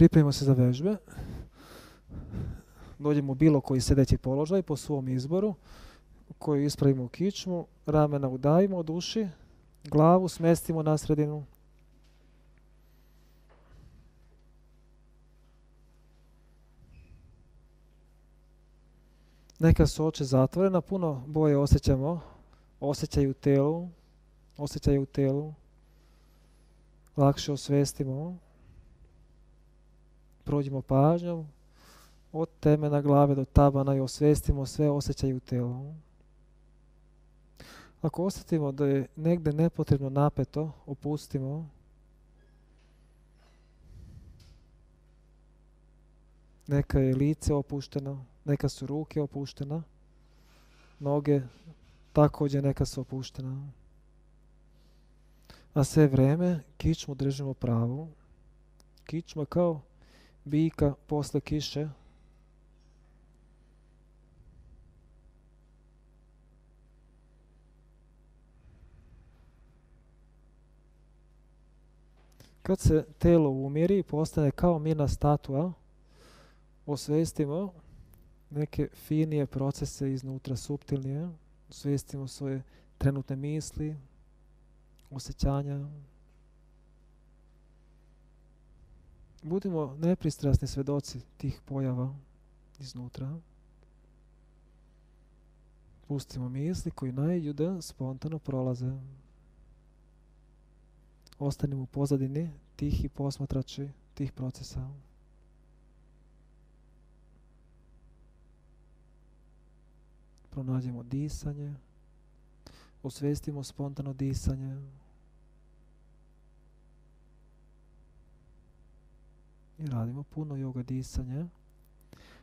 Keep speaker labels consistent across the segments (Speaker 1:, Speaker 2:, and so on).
Speaker 1: Pripremimo se za vežbe. Dođemo u bilo koji sedeći položaj po svom izboru, koji ispravimo u kičmu, ramena udavimo od uši, glavu smestimo na sredinu. Neka su oči zatvorena, puno boje osjećamo, osjećaj u telu, lakše osvestimo, prođemo pažnjom od temena glave do tabana i osvestimo sve osjećaje u telu. Ako osjetimo da je negdje nepotrebno napeto, opustimo. Neka je lice opušteno, neka su ruke opuštene, noge također neka su opuštena. A sve vrijeme kičmu držimo pravu. Kičma kao bika posle kiše. Kad se telo umiri i postane kao mirna statua, osvestimo neke finije procese iznutra, suptilnije. Osvestimo svoje trenutne misli, osjećanja. Budimo nepristrasni svedoci tih pojava iznutra. Pustimo misli koji naiđu da spontano prolaze. Ostanimo u pozadini tihi posmatrači tih procesa. Pronađemo disanje. Osvestimo spontano disanje. I radimo puno yoga disanja.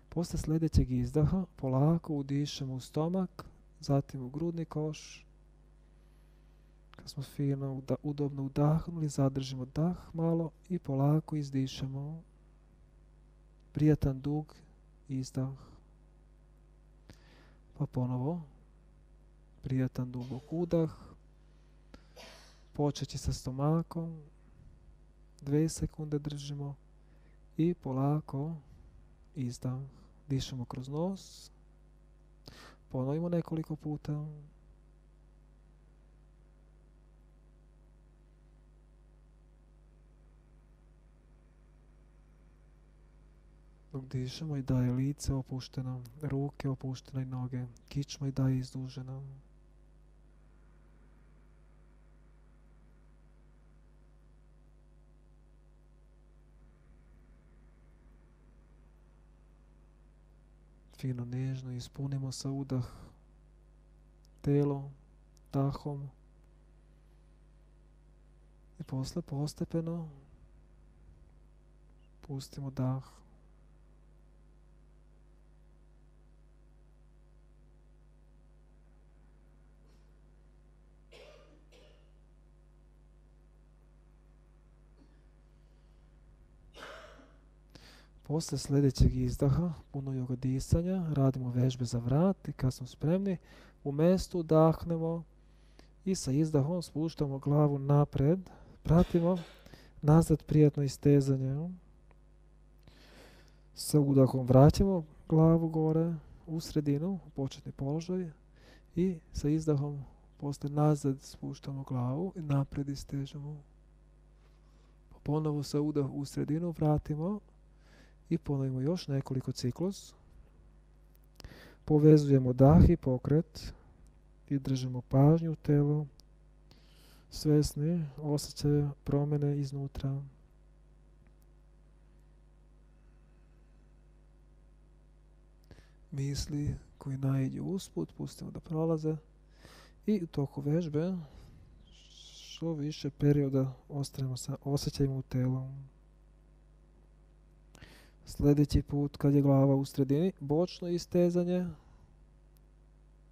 Speaker 1: Posle sljedećeg izdaha polako udišemo u stomak, zatim u grudni koš. Kad smo fino udobno udahnuli, zadržimo dah malo i polako izdišemo. Prijatan dug izdah. Pa ponovo prijatan dubok udah. Počeći sa stomakom. 2 sekunde držimo i polako izdah. Dišemo kroz nos. Ponovimo nekoliko puta. Dok dišemo i daje lice opušteno, ruke opuštene i noge, kičma i daje izdužena. Fino, nežno ispunimo sa udah telo, dahom i posle postepeno pustimo dah. Posle sljedećeg izdaha, puno yoga disanja, radimo vežbe za vrat i kad smo spremni, u mjestu udahnemo i sa izdahom spuštamo glavu napred, pratimo nazad prijatno istezanje. Sa udahom vraćamo glavu gore u sredinu, u početni položaj i sa izdahom posle nazad spuštamo glavu i napred istežemo. Ponovo sa udah u sredinu vratimo i ponovimo još nekoliko ciklus. Povezujemo dah i pokret i držimo pažnju u telu, svesni osjećaja promjene iznutra. Misli koji naiđu usput pustimo da prolaze i u toku vežbe što više perioda ostanemo sa osjećajima u telu. Sljedeći put kad je glava u sredini, bočno istezanje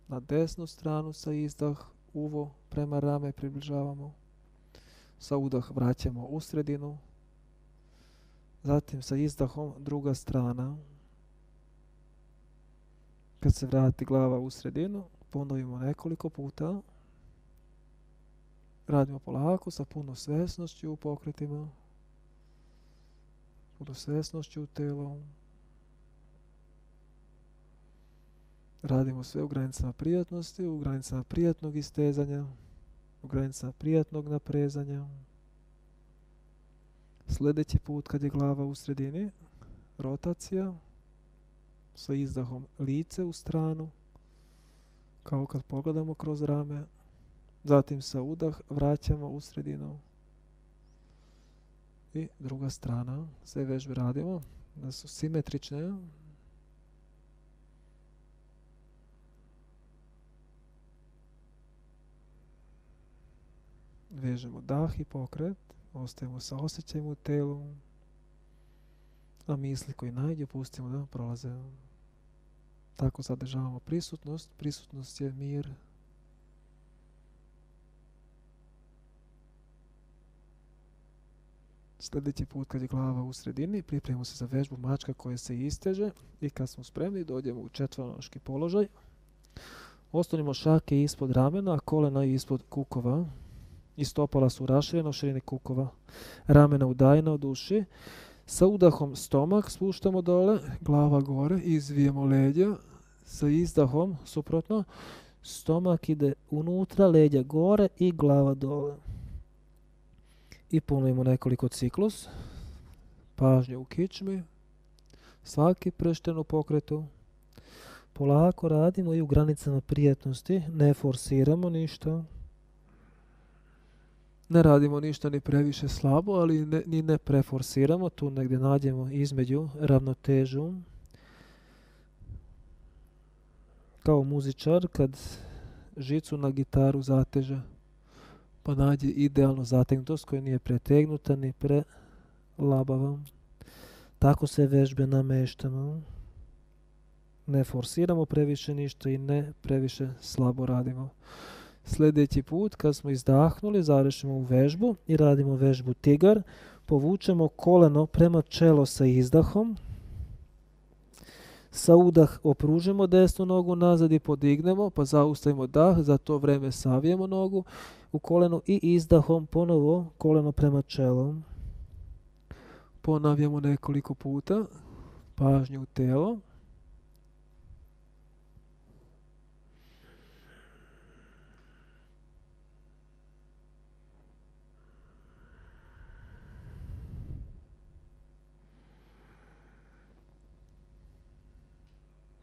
Speaker 1: na desnu stranu sa izdah, uvo prema rame približavamo. Sa udah vraćamo u sredinu, zatim sa izdahom druga strana. Kad se vrati glava u sredinu, ponovimo nekoliko puta. Radimo polako sa puno svjesnošću u pokretima. puno svjesnošću u telu. Radimo sve u granicama prijatnosti, u granicama prijatnog istezanja, u granicama prijatnog naprezanja. Sljedeći put kad je glava u sredini, rotacija, sa izdahom lice u stranu, kao kad pogledamo kroz rame. Zatim sa udah vraćamo u sredinu. I druga strana, sve vežbe radimo, da su simetrične. Vežemo dah i pokret, ostajemo sa osjećajem u telu, a misli koji najđe pustimo da prolaze. Tako zadržavamo prisutnost. Prisutnost je mir. Sljedeći put kad je glava u sredini, pripremimo se za vežbu mačka koja se isteže i kad smo spremni dođemo u četvoronoški položaj. Ostavimo šake ispod ramena, a kolena ispod kukova. I stopala su raširena u širini kukova. Ramena udajena od uši. Sa udahom stomak spuštamo dole, glava gore, izvijemo leđa. Sa izdahom, suprotno, stomak ide unutra, leđa gore i glava dole. I ponovimo nekoliko ciklus. Pažnje u kičmi. Svaki pršten u pokretu. Polako radimo i u granicama prijatnosti. Ne forsiramo ništa. Ne radimo ništa ni previše slabo, ali ni ne preforsiramo. Tu negdje nađemo između ravnotežu. Kao muzičar kad žicu na gitaru zateže, pa nađe idealno zategnutost koja nije pretegnuta ni prelabava. Tako se vežbe nameštamo. Ne forsiramo previše ništa i ne previše slabo radimo. Sljedeći put kad smo izdahnuli, završimo u vežbu i radimo vežbu tigar. Povučemo koleno prema čelo sa izdahom. Sa udah opružimo desnu nogu nazad i podignemo, pa zaustavimo dah, za to vrijeme savijemo nogu u kolenu i izdahom ponovo koleno prema čelu. Ponavljamo nekoliko puta, pažnju u telo.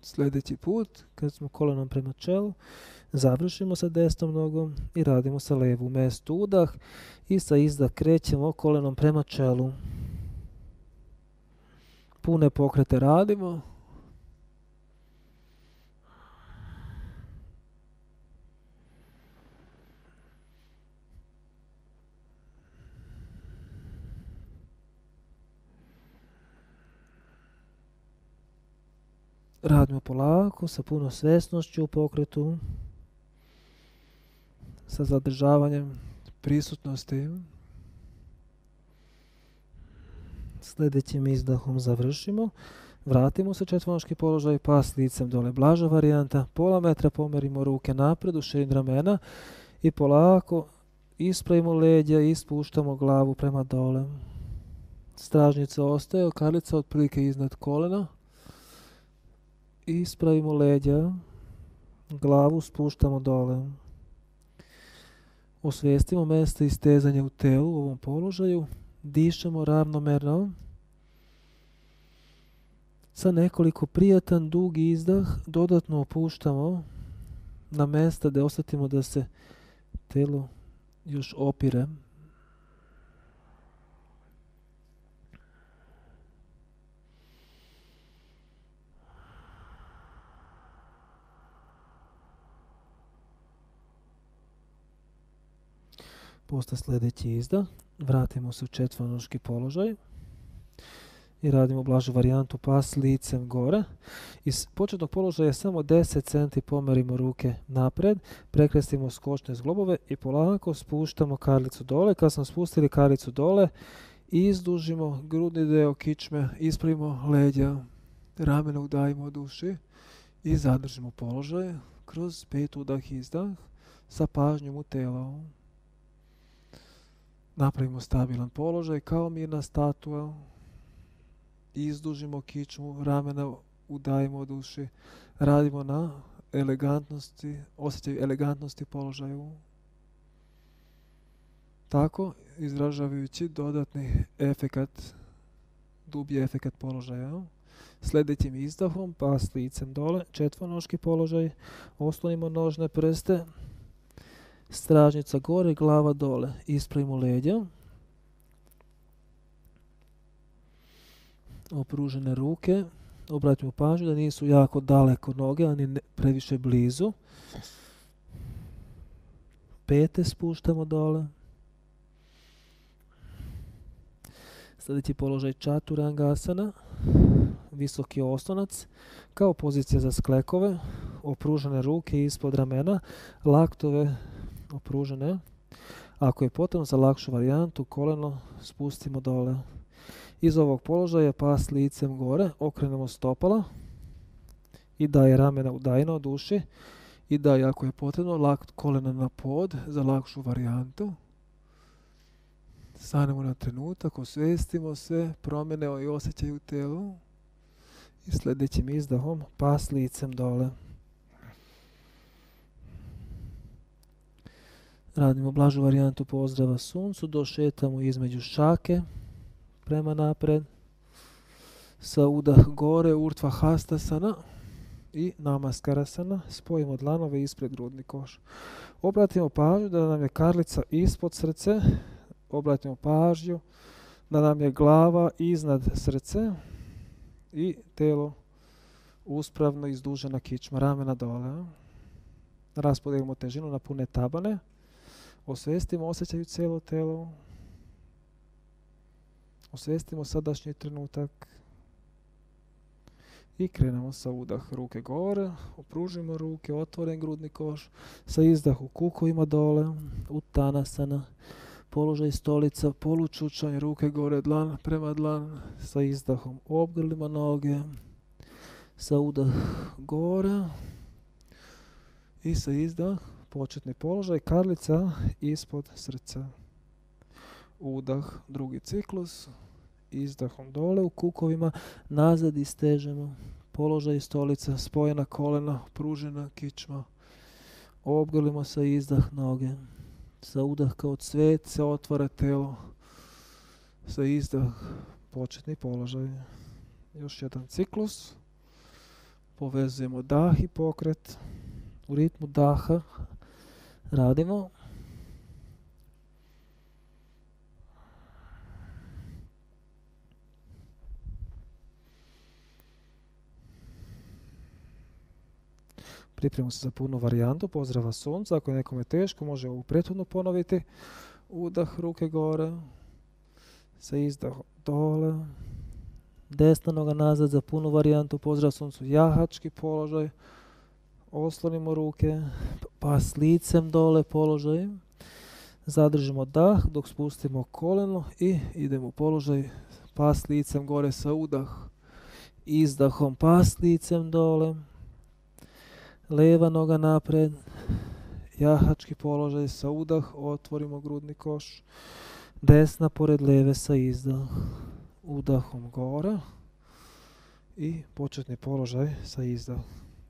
Speaker 1: Sljedeći put, kad smo kolenom prema čelu, završimo sa desnom nogom i radimo sa levu. Umjesto udah i sa izdah krećemo kolenom prema čelu. Pune pokrete radimo. Radimo polako, sa puno svjesnošću u pokretu, sa zadržavanjem prisutnosti. Sljedećim izdahom završimo. Vratimo se četvoronoški položaj, pas licem dole. Blaža varijanta. Pola metra pomerimo ruke napred u širini ramena i polako ispravimo leđa i spuštamo glavu prema dole. Stražnica ostaje, karlica otprilike iznad kolena. Ispravimo leđa, glavu spuštamo dole. Osvijestimo mjesto istezanja u telu u ovom položaju. Dišemo ravnomerno. Sa nekoliko prijatan dugi izdah dodatno opuštamo na mjesta gdje osjetimo da se telo još opire. Poslije sljedeći izdah, vratimo se u četvoronoški položaj i radimo blažu varijantu pas licem gore. Iz početnog položaja samo 10 cm pomerimo ruke napred, prekrestimo skočne zglobove i polako spuštamo karlicu dole. Kad smo spustili karlicu dole, izdužimo grudni deo kičme, ispravimo leđa, ramena udajimo od uši i zadržimo položaj kroz 5 udah izdah sa pažnjom u telo. Napravimo stabilan položaj kao mirna statua. izdužimo kičmu, ramena udajimo duši, radimo na elegantnosti, osjećaju elegantnosti položaju. Tako izražavajući dodatni efekat, dublji efekat položaja. Sljedećim izdahom pas licem dole, četvernoški položaj, oslonimo nožne prste, stražnica gore, glava dole, ispravimo leđa, opružene ruke, obratimo pažnju da nisu jako daleko noge, ani previše blizu. Pete spuštamo dole. Sljedeći položaj čaturangasana, visoki oslonac, kao pozicija za sklekove, opružene ruke ispod ramena, laktove opružene. Ako je potrebno za lakšu varijantu, koleno spustimo dole. Iz ovog položaja pas licem gore, okrenemo stopala i daje ramena udajno duši i daje, ako je potrebno, lakt kolena na pod za lakšu varijantu. Stanemo na trenutak, osvestimo se, promjene i osjećaju u telu i sljedećim izdahom pas licem dole. Radimo blažu varijantu pozdrava suncu, došetamo između šake prema napred, sa udah gore, urtva hastasana i namaskarasana, spojimo dlanove ispred grudni koš. Obratimo pažnju da nam je karlica ispod srce, obratimo pažnju da nam je glava iznad srce i telo uspravno izdužena kičma, ramena dole. Raspodijelimo težinu na pune tabane, osvestimo, osjećaju cijelo telo, osvestimo sadašnji trenutak i krenemo sa udah ruke gore, opružimo ruke, otvoren grudni koš, sa izdahu kukovima dole, uttanasana, položaj stolica, polučučanje, ruke gore, dlan prema dlan, sa izdahom obgrlimo noge, sa udah gore i sa izdah početni položaj, karlica ispod srca. Udah, drugi ciklus, izdahom dole u kukovima, nazad istežemo, položaj stolica, spojena kolena, pružena kičma, obgrlimo sa izdah noge, sa udah kao cvet se otvara telo, sa izdah početni položaj. Još jedan ciklus, povezujemo dah i pokret, u ritmu daha radimo. Pripremimo se za punu varijantu pozdrava sunca. Ako je nekome teško, može ovu prethodno ponoviti. Udah ruke gore, sa izdahom dole, desna noga nazad za punu varijantu pozdrava suncu, jahački položaj, oslonimo ruke, pas licem dole položaj, zadržimo dah dok spustimo koleno i idemo u položaj pas licem gore sa udah, izdahom pas licem dole, lijeva noga napred, jahački položaj sa udah, otvorimo grudni koš, desna pored lijeve sa izdah, udahom gore i početni položaj sa izdah.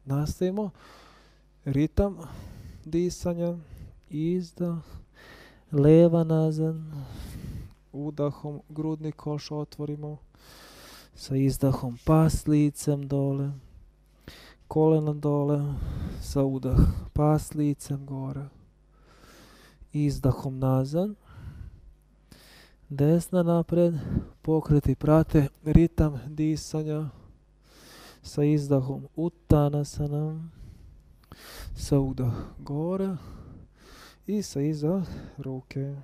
Speaker 1: Nastavimo ritam disanja, izdah, lijeva nazad, udahom grudni koš otvorimo, sa izdahom pas licem dole, kolena dole, sa udah pas licem gore, izdahom nazad, desna napred, pokreti prate ritam disanja, sa izdahom uttanasana, sa udah gore i sa izdah ruke.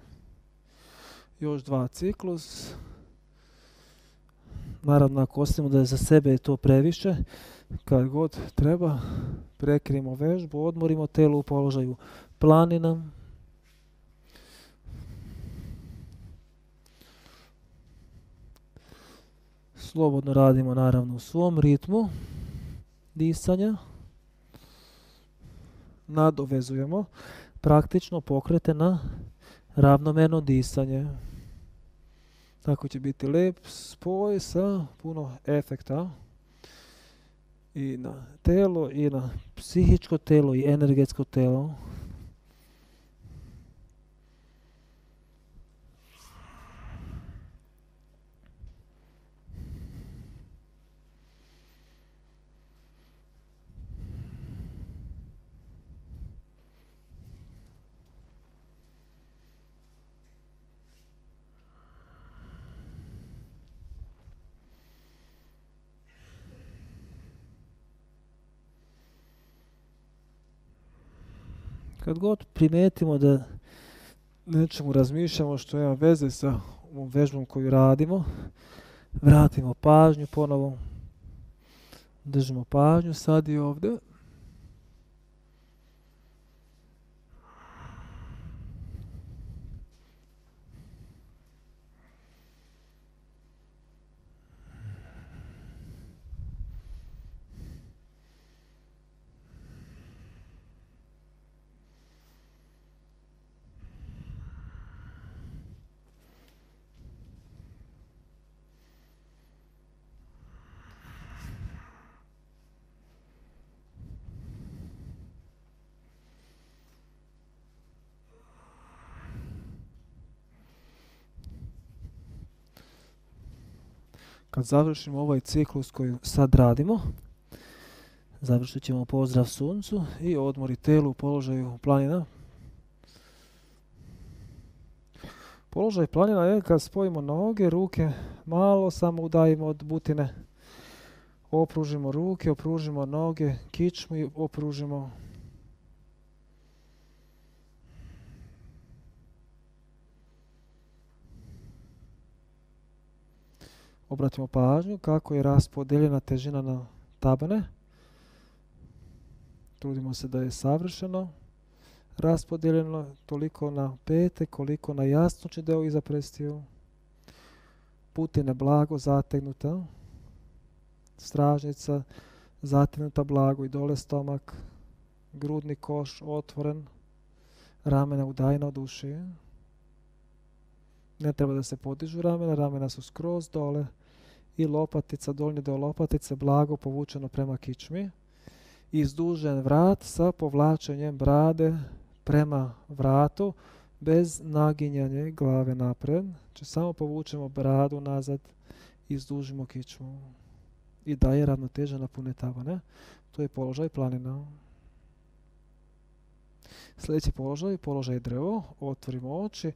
Speaker 1: Još dva ciklus. Naravno, ako ostavimo da je za sebe to previše, kad god treba, prekinimo vežbu, odmorimo telo u položaju planina. Slobodno radimo naravno u svom ritmu disanja. Nadovezujemo praktično pokrete na ravnomerno disanje. Tako će biti lijep spoj sa puno efekta i na telo, i na psihičko telo, i energetsko telo. Kad god primijetimo da nečemu razmišljamo što ima veze sa ovom vežbom koju radimo, vratimo pažnju ponovo, držimo pažnju sad i ovdje. Kad završimo ovaj ciklus koji sad radimo, završit ćemo pozdrav suncu i odmori telu u položaju planina. Položaj planina je kad spojimo noge, ruke, malo samo udajimo od butine. Opružimo ruke, opružimo noge, kičmu i opružimo. Obratimo pažnju kako je raspodeljena težina na tabane. Trudimo se da je savršeno raspodijeljeno toliko na pete koliko na jasnući deo iza prstiju. Butina blago zategnuta. Stražnica zategnuta blago i dole stomak. Grudni koš otvoren. Ramena udajena od uši. Ne treba da se podižu ramena, ramena su skroz dole i lopatica, donji deo lopatice blago povučeno prema kičmi. Izdužen vrat sa povlačenjem brade prema vratu bez naginjanja glave napred. Znači samo povučemo bradu nazad i izdužimo kičmu. I daje ravnoteža na pune tabane. To je položaj planina. Sljedeći položaj, položaj drvo. Otvorimo oči.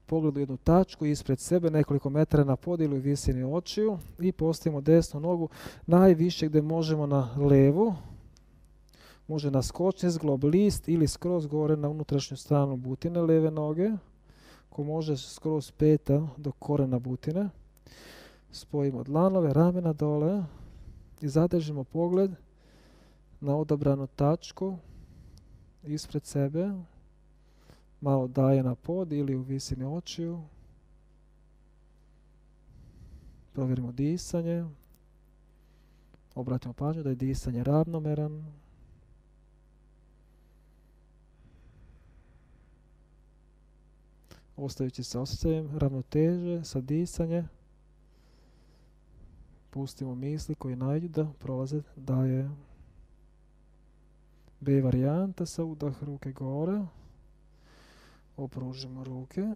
Speaker 1: Pogled u jednu tačku ispred sebe, nekoliko metara na podijelu i visini očiju i postavimo desnu nogu najviše gdje možemo na levu. Može na skočni zglob, list ili skroz gore na unutrašnju stranu butine leve noge. Ko može skroz peta do korena butine. Spojimo dlanove, ramena dole i zadržimo pogled na odabranu tačku ispred sebe. Malo daje na pod ili u visini očiju. Provjerimo disanje. Obratimo pažnju da je disanje ravnomeran. Ostajući sa osjećajem ravnoteže, sa disanje. Pustimo misli koji najdu da prolaze daje. B varijanta sa udah ruke gore. Opružimo ruke.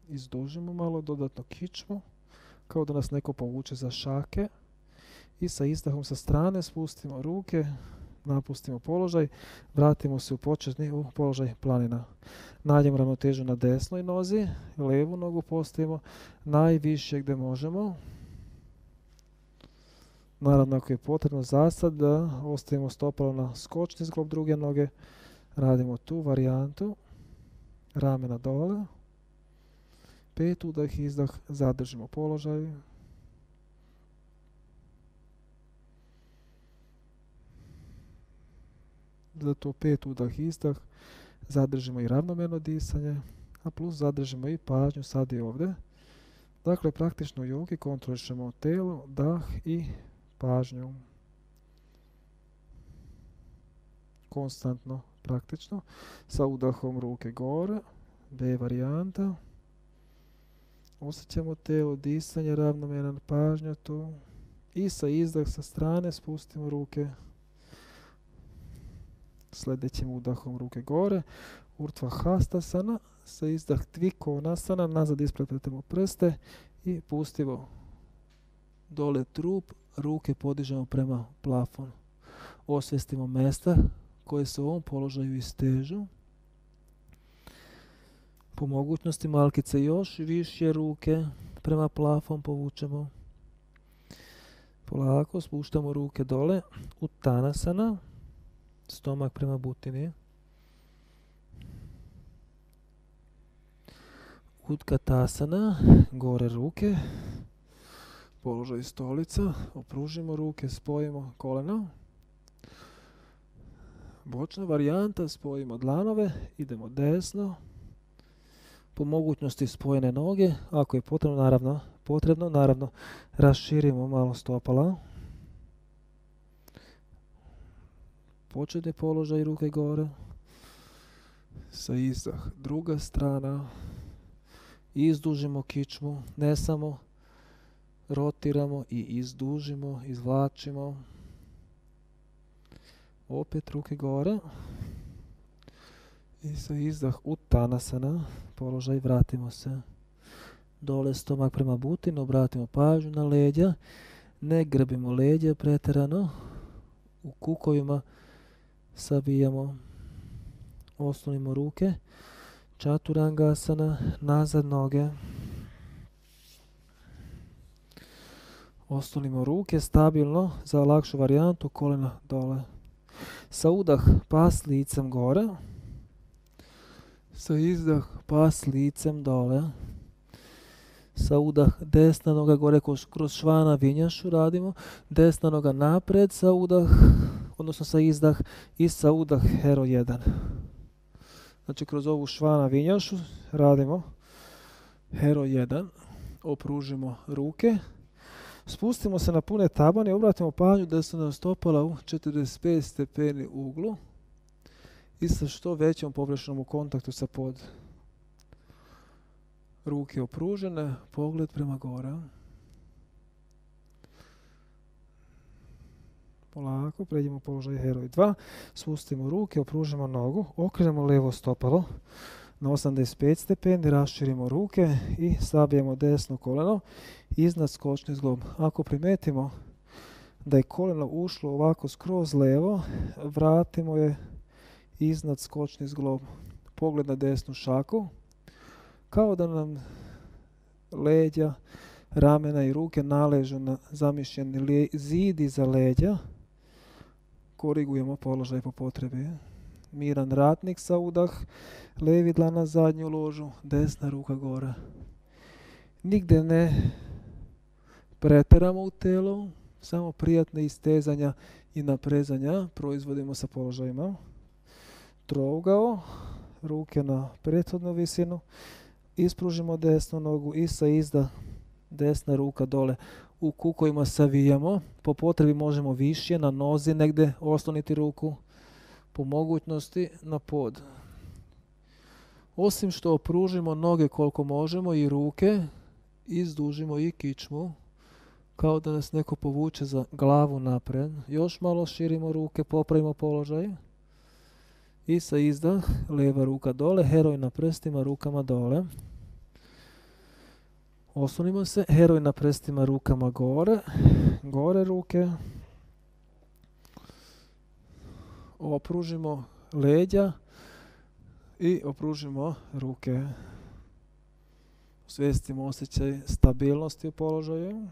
Speaker 1: Izdužimo malo dodatno kičmu. Kao da nas neko povuče za šake. I sa izdahom sa strane spustimo ruke. Napustimo položaj. Vratimo se u početni u položaj planina. Nađemo ravnotežu na desnoj nozi. Levu nogu postavimo najviše gdje možemo. Naravno, ako je potrebno zasad da ostavimo stopalo na skočni zglob druge noge, radimo tu varijantu. Ramena dole. 5 udah, izdah, zadržimo položaj. Zato 5 udah, izdah, zadržimo i ravnomjerno disanje, a plus zadržimo i pažnju sad i ovdje. Dakle, praktično u jogi kontrolišemo telo, dah i pažnju. Konstantno, praktično. Sa udahom ruke gore. B varijanta. Osjećamo telo, disanje, ravnomjeran, pažnja tu. I sa izdah sa strane spustimo ruke. Sljedećim udahom ruke gore. Urdhva Hastasana. Sa izdah Tvikonasana. Nazad isprepletemo prste i pustimo dole trup. Ruke podižemo prema plafonu. Osvijestimo mjesta koje se u ovom položaju istežu. Po mogućnosti malkice još više ruke prema plafon povučemo. Polako spuštamo ruke dole. Uttanasana. Stomak prema butini. Utkatasana. Gore ruke. Položaj stolica. Opružimo ruke, spojimo koleno. Bočna varijanta, spojimo dlanove, idemo desno. Po mogućnosti spojene noge, ako je potrebno, naravno, raširimo malo stopala. Početni položaj ruke gore. Sa izdah druga strana. Izdužimo kičmu, ne samo rotiramo i izdužimo, izvlačimo. Opet ruke gore. I sa izdah Uttanasana, položaj, vratimo se. Dole stomak prema butinu, obratimo pažnju na leđa. Ne grbimo leđa pretjerano. U kukovima savijamo. Oslonimo ruke. Čaturangasana, nazad noge. Oslonimo ruke stabilno za lakšu varijantu, kolena dole. Sa udah pas licem gore. Sa izdah pas licem dole. Sa udah desna noga gore kroz švana vinjašu radimo. Desna noga napred sa udah, odnosno sa izdah i sa udah hero 1. Znači kroz ovu švana vinjašu radimo hero 1. Opružimo ruke. Spustimo se na pune tabane i obratimo pažnju da su nam stopala u 45 stepeni uglu i sa što većom površinom u kontaktu sa pod. Ruke opružene, pogled prema gore. Polako, pređemo u položaj heroj 2. Spustimo ruke, opružimo nogu, okrenemo levo stopalo na 85 stepeni, raširimo ruke i sabijemo desno koleno iznad skočni zglob. Ako primetimo da je koleno ušlo ovako skroz levo, vratimo je iznad skočni zglob. Pogled na desnu šaku, kao da nam leđa, ramena i ruke naležu na zamišljeni zid iza leđa. Korigujemo položaj po potrebi. Miran ratnik sa udah, levi dlan na zadnju ložu, desna ruka gore. Nigde ne pretjeramo u telo, samo prijatne istezanja i naprezanja proizvodimo sa položajima. Trougao, ruke na prethodnu visinu, ispružimo desnu nogu i sa izdah desna ruka dole. U kukovima savijamo, po potrebi možemo više na nozi negdje osloniti ruku, po mogućnosti na pod. Osim što opružimo noge koliko možemo i ruke, izdužimo i kičmu, kao da nas neko povuče za glavu napred. Još malo širimo ruke, popravimo položaj. I sa izdah, lijeva ruka dole, heroj na prstima, rukama dole. Oslonimo se, heroj na prstima, rukama gore. Gore ruke. Opružimo leđa i opružimo ruke. Osvijestimo osjećaj stabilnosti u položaju.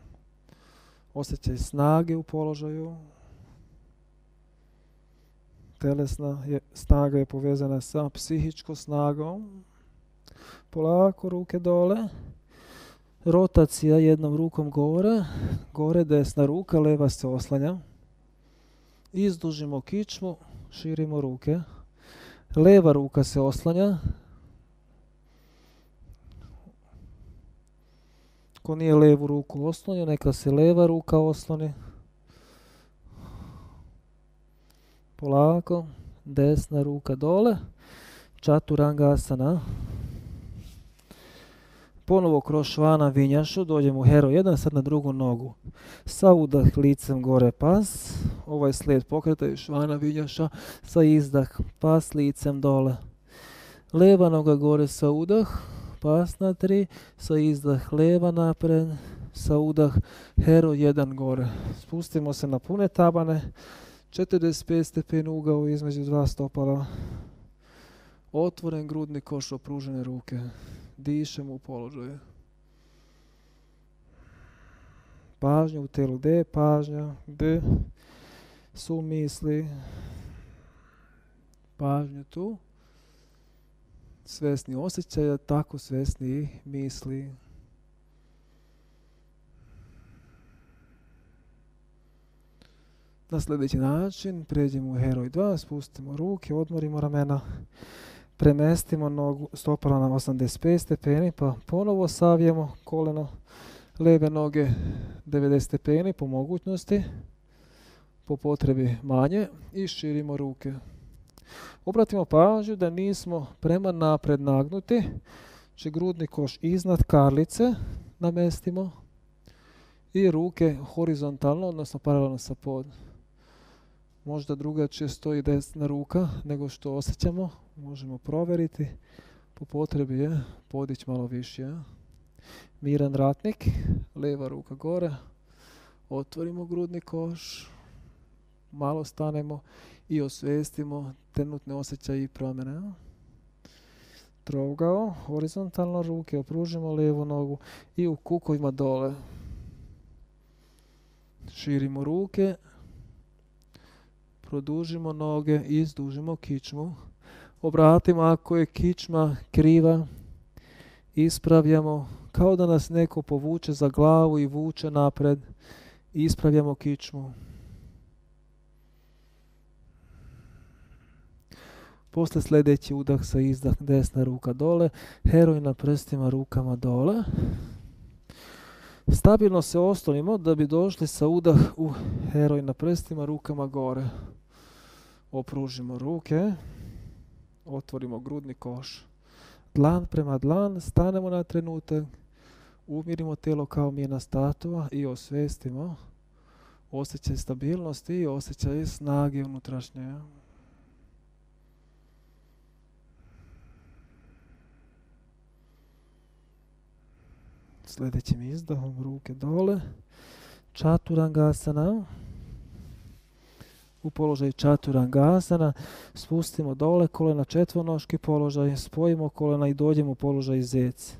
Speaker 1: Osjećaj snage u položaju. Telesna snaga je povezana sa psihičkom snagom. Polako ruke dole. Rotacija jednom rukom gore. Gore desna ruka, leva se oslanja. Izdužimo kičmu, širimo ruke. Leva ruka se oslanja. Ko nije levu ruku oslonio, neka se leva ruka osloni. Polako, desna ruka dole. Čaturangasana. Ponovo kroz švana vinjašu dođemo u hero 1, sad na drugu nogu. Sa udah licem gore pas, ovaj slijed pokretaju švana vinjaša, sa izdah pas licem dole. Leva noga gore sa udah, pas na 3, sa izdah leva napred, sa udah hero 1 gore. Spustimo se na pune tabane, 45 stepeni ugao između dva stopala. Otvoren grudni koš, opružene ruke. Dišemo u položaju. Pažnja u telu. Gdje je pažnja? Gdje su misli? Pažnju tu. Svesni osjećaja, tako svesni i misli. Na sljedeći način pređemo u heroj 2, spustimo ruke, odmorimo ramena, premestimo nogu stopala na 85 stepeni, pa ponovo savijemo koleno lijeve noge 90 stepeni po mogućnosti, po potrebi manje i širimo ruke. Obratimo pažnju da nismo prema napred nagnuti, znači grudni koš iznad karlice namestimo i ruke horizontalno, odnosno paralelno sa pod. Možda drugačije stoji desna ruka nego što osjećamo, možemo provjeriti, po potrebi je podići malo više. Miran ratnik, lijeva ruka gore, otvorimo grudni koš, malo stanemo i osvijestimo trenutne osjećaje i promjene. Trougao, horizontalno ruke, opružimo lijevu nogu i u kukovima dole. Širimo ruke, produžimo noge i izdužimo kičmu. Obratimo ako je kičma kriva, ispravljamo kao da nas neko povuče za glavu i vuče napred. Ispravljamo kičmu. Poslije sljedeći udah sa izdah, desna ruka dole, heroj na prstima, rukama dole. Stabilno se oslonimo da bi došli sa udah u heroj na prstima, rukama gore. Opružimo ruke, otvorimo grudni koš. Dlan prema dlan, stanemo na trenutak, umirimo tijelo kao mirna statua i osvijestimo osjećaj stabilnosti i osjećaj snage unutrašnje. Sljedećim izdahom ruke dole, Čaturangasana. U položaju Čaturangasana spustimo dole kolena, četvornoški položaj, spojimo kolena i dođemo u položaj zec.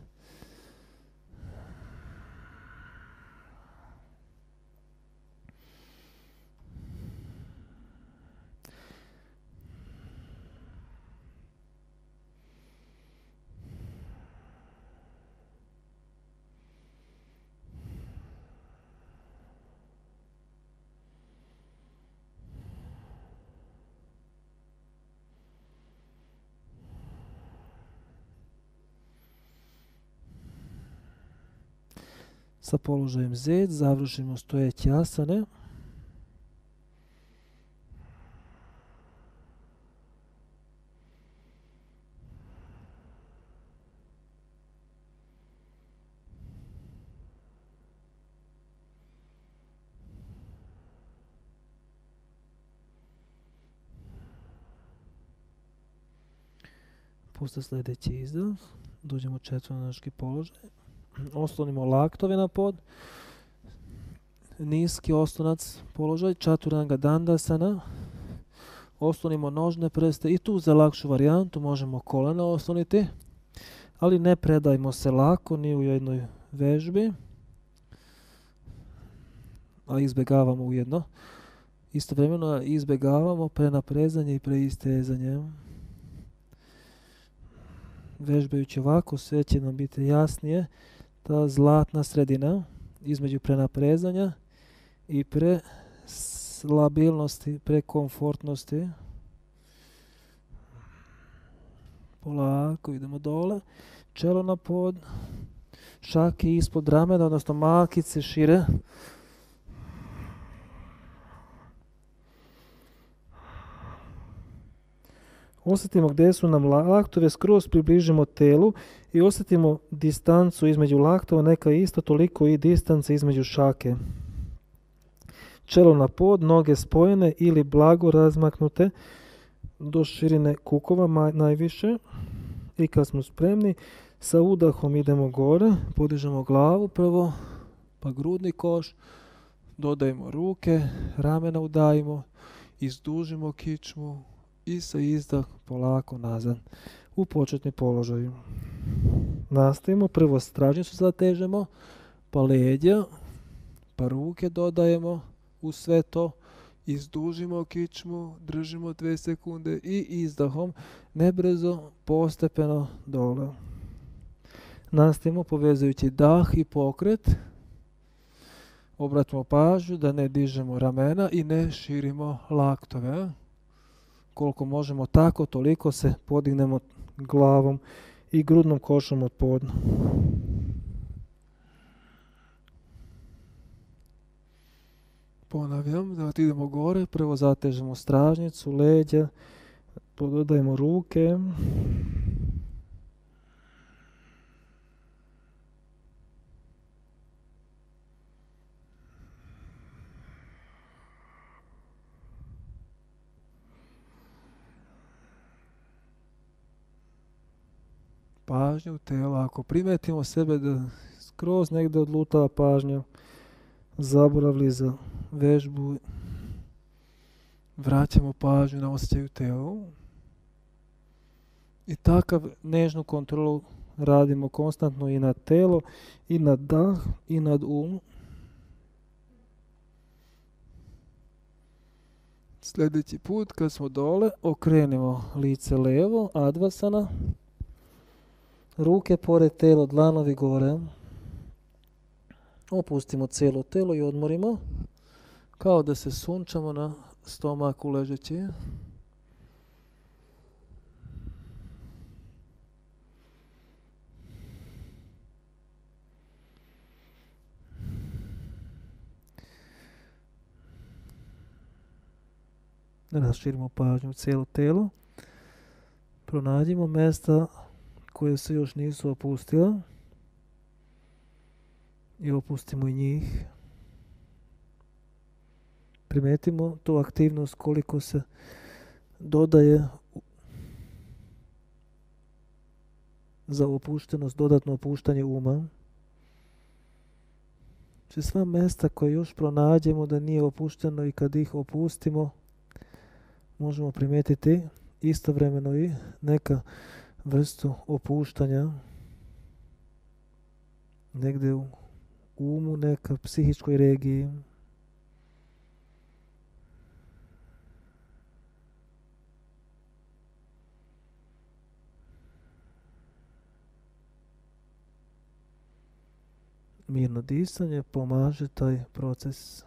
Speaker 1: Sa položajem zec završimo stojeći asane. Poslije sljedeći izdah, dođemo u četvornoški položaj. Oslonimo laktove na pod, niski oslonac položaj, Čaturanga Dandasana. Oslonimo nožne prste i tu za lakšu varijantu možemo kolena osloniti, ali ne predajmo se lako ni u jednoj vežbi, a izbjegavamo ujedno. Istovremeno izbjegavamo prenaprezanje i preistezanje. Vežbajući ovako sve će nam biti jasnije ta zlatna sredina između prenaprezanja i preslabilnosti, prekomfortnosti. Polako idemo dole, čelo na pod, šake ispod ramena, odnosno makice šire. Osjetimo gdje su nam laktove, skroz približimo telu i osjetimo distancu između laktova, neka isto toliko i distance između šake. Čelo na pod, noge spojene ili blago razmaknute do širine kukova najviše. I kad smo spremni, sa udahom idemo gore, podižemo glavu prvo, pa grudni koš, dodajemo ruke, ramena udajimo, izdužimo kičmu i sa izdah polako nazad u početni položaj. Nastavimo, prvo stražnjicu zatežemo, pa leđa, pa ruke dodajemo u sve to, izdužimo kičmu, držimo 2 sekunde i izdahom nebrzo, postepeno dole. Nastavimo povezujući dah i pokret. Obratimo pažnju da ne dižemo ramena i ne širimo laktove. Koliko možemo tako, toliko se podignemo glavom i grudnom košom od podna. Ponavljam, da idemo gore, prvo zatežemo stražnjicu, leđa, dodajemo ruke. Pažnju tela, ako primetimo sebe da skroz negdje odlutala pažnja, zaboravili za vežbu, vraćamo pažnju na osjećaj u telu i takav nežnu kontrolu radimo konstantno i na telo, i na dah, i nad Sljedeći put kad smo dole, okrenimo lice levo, advasana, ruke pored telo, dlanovi gore. Opustimo cijelo telo i odmorimo, kao da se sunčamo na stomaku ležeći. Raširimo pažnju u cijelo telo. Pronađimo mjesta koje se još nisu opustila i opustimo i njih. Primetimo tu aktivnost koliko se dodaje za opuštenost, dodatno opuštanje uma. Sva mjesta koje još pronađemo da nije opušteno i kad ih opustimo, možemo primijetiti istovremeno i neka vrstu opuštanja negdje u umu, neka psihičkoj regiji. Mirno disanje pomaže taj proces.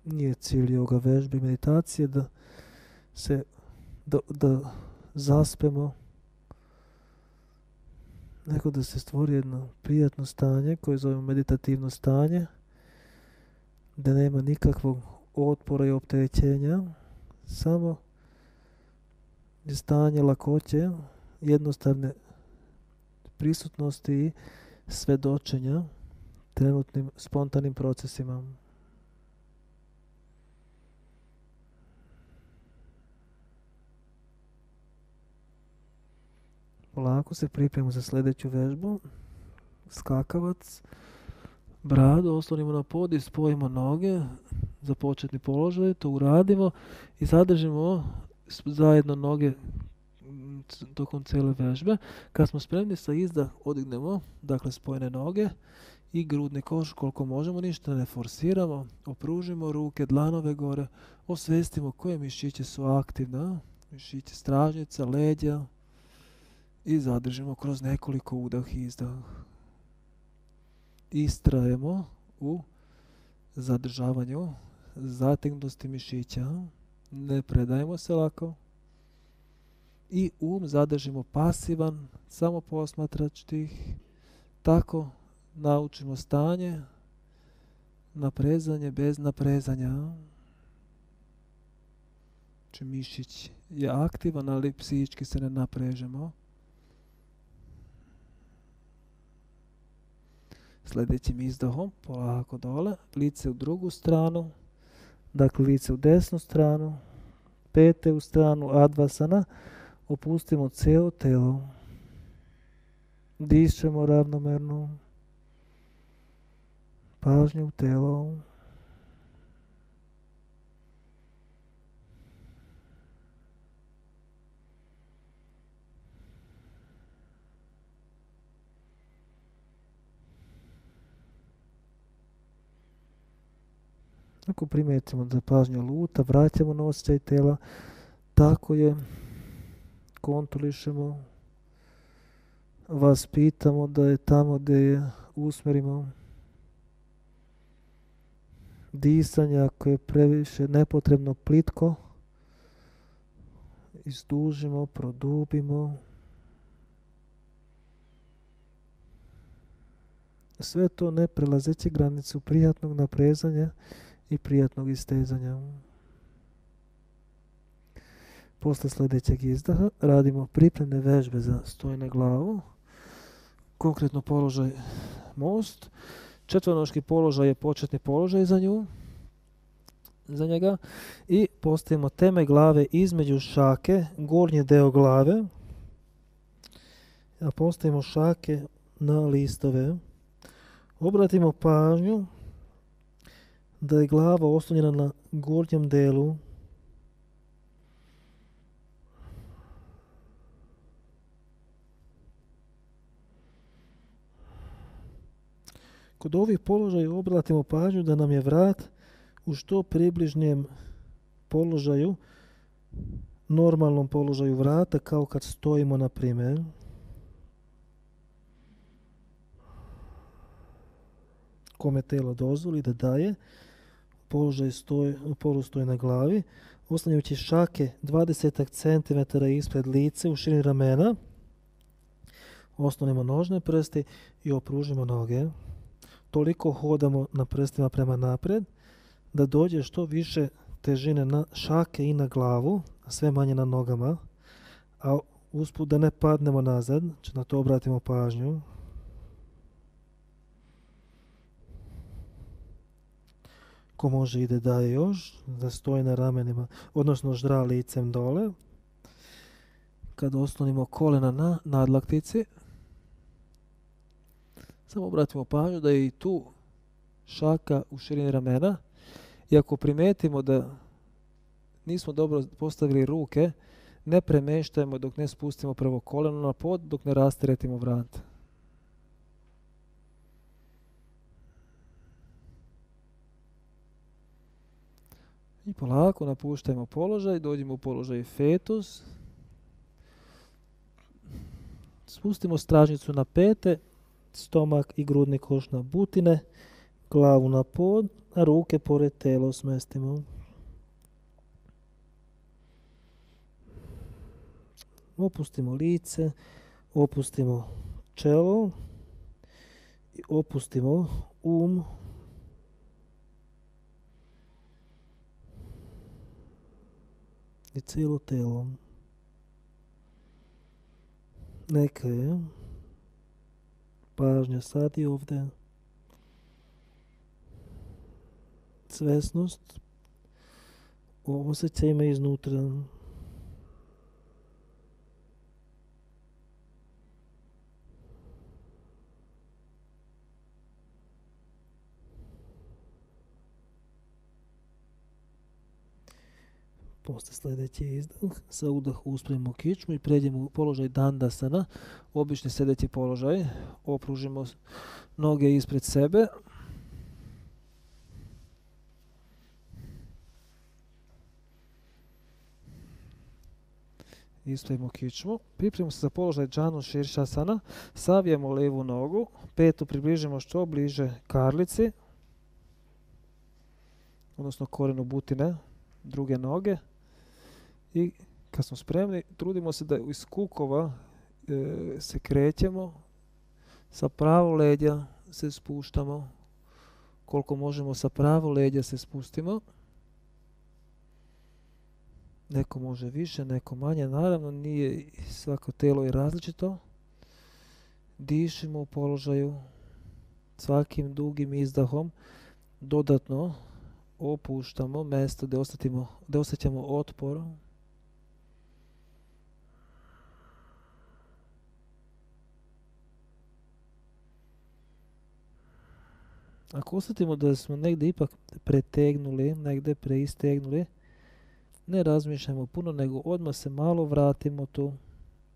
Speaker 1: Nije cilj yoga vežbe i meditacije da zaspemo, nego da se stvori jedno prijatno stanje koje zovemo meditativno stanje, da nema nikakvog otpora i opterećenja, samo je stanje lakoće, jednostavne prisutnosti i svedočenja trenutnim spontanim procesima. Polako se pripremimo za sljedeću vežbu. Skakavac, bradu, oslonimo na pod i spojimo noge za početni položaj, to uradimo i zadržimo zajedno noge tokom cijele vežbe. Kad smo spremni, sa izdah odignemo, dakle spojene noge i grudni koš koliko možemo, ništa ne forsiramo, opružimo ruke, dlanove gore, osvestimo koje mišiće su aktivne, mišiće stražnjica, leđa i zadržimo kroz nekoliko udah i izdah. Istrajemo u zadržavanju zategnutosti mišića, ne predajemo se lako i zadržimo pasivan, samo posmatrač tih. Tako naučimo stanje, naprezanje bez naprezanja. Znači mišić je aktivan, ali psihički se ne naprežemo. Sljedećim izdahom polako dole, lice u drugu stranu, dakle lice u desnu stranu, pete u stranu Advasana, opustimo cijelo telo. Dišemo ravnomerno, pažnju u telo. Ako primijetimo da pažnja luta, vraćamo na osjećaj tela, tako je, kontrolišemo, vas pitamo da je tamo gdje je usmjerimo. Disanje ako je previše nepotrebno plitko, izdužimo, produbimo. Sve to ne prelazeći granicu prijatnog naprezanja i prijatnog istezanja. Posle sljedećeg izdaha radimo pripremne vežbe za stoj na glavu. Konkretno položaj most. Četvernoški položaj je početni položaj za njega. I postavimo temelj glave između šake, gornji deo glave. A postavimo šake na listove. Obratimo pažnju da je glava oslonjena na gornjem delu. Kod ovih položaja obratimo pažnju da nam je vrat u što približnijem položaju, normalnom položaju vrata, kao kad stojimo na primjer. Kome telo dozvoli da daje, polustoj na glavi, oslanjajući šake 20 cm ispred lice u širini ramena. Oslonimo nožne prsti i opružimo noge. Toliko hodamo na prstima prema naprijed da dođe što više težine na šake i na glavu, a sve manje na nogama. A usput da ne padnemo nazad, na to obratimo pažnju. Ko može ide daje još, da stoji na ramenima, odnosno ždra licem dole. Kad oslonimo kolena na nadlaktici, samo obratimo pažnju da je i tu šaka u širini ramena. I ako primijetimo da nismo dobro postavili ruke, ne premeštajmo dok ne spustimo prvo koleno na pod, dok ne rasteretimo vrat. I polako napuštajmo položaj, dođemo u položaj fetus. Spustimo stražnicu na pete, stomak i grudni koš na butine, glavu na pod, a ruke pored tela smestimo. Opustimo lice, opustimo čelo i opustimo i cijelo telo. Neka je pažnja sad i ovdje. Svesnost o osjećajima iznutra. Poslije sljedeći izdah, sa udah uspravimo kičmu i pređemo u položaj Dandasana, obični sedeći položaj. Opružimo noge ispred sebe. Ispravimo kičmu. Pripremimo se za položaj Džanu Širšasana. Savijemo lijevu nogu, petu približimo što bliže karlici, odnosno korijenu butine druge noge. I kad smo spremni, trudimo se da iz kukova se krećemo, sa pravo leđa se spuštamo, koliko možemo sa pravo leđa se spustimo. Neko može više, neko manje. Naravno, nije svako telo je različito. Dišimo u položaju. Svakim dugim izdahom dodatno opuštamo mjesto gdje osjećamo otpor. Ako osjetimo da smo negdje ipak pretegnuli, negdje preistegnuli, ne razmišljamo puno, nego odmah se malo vratimo tu.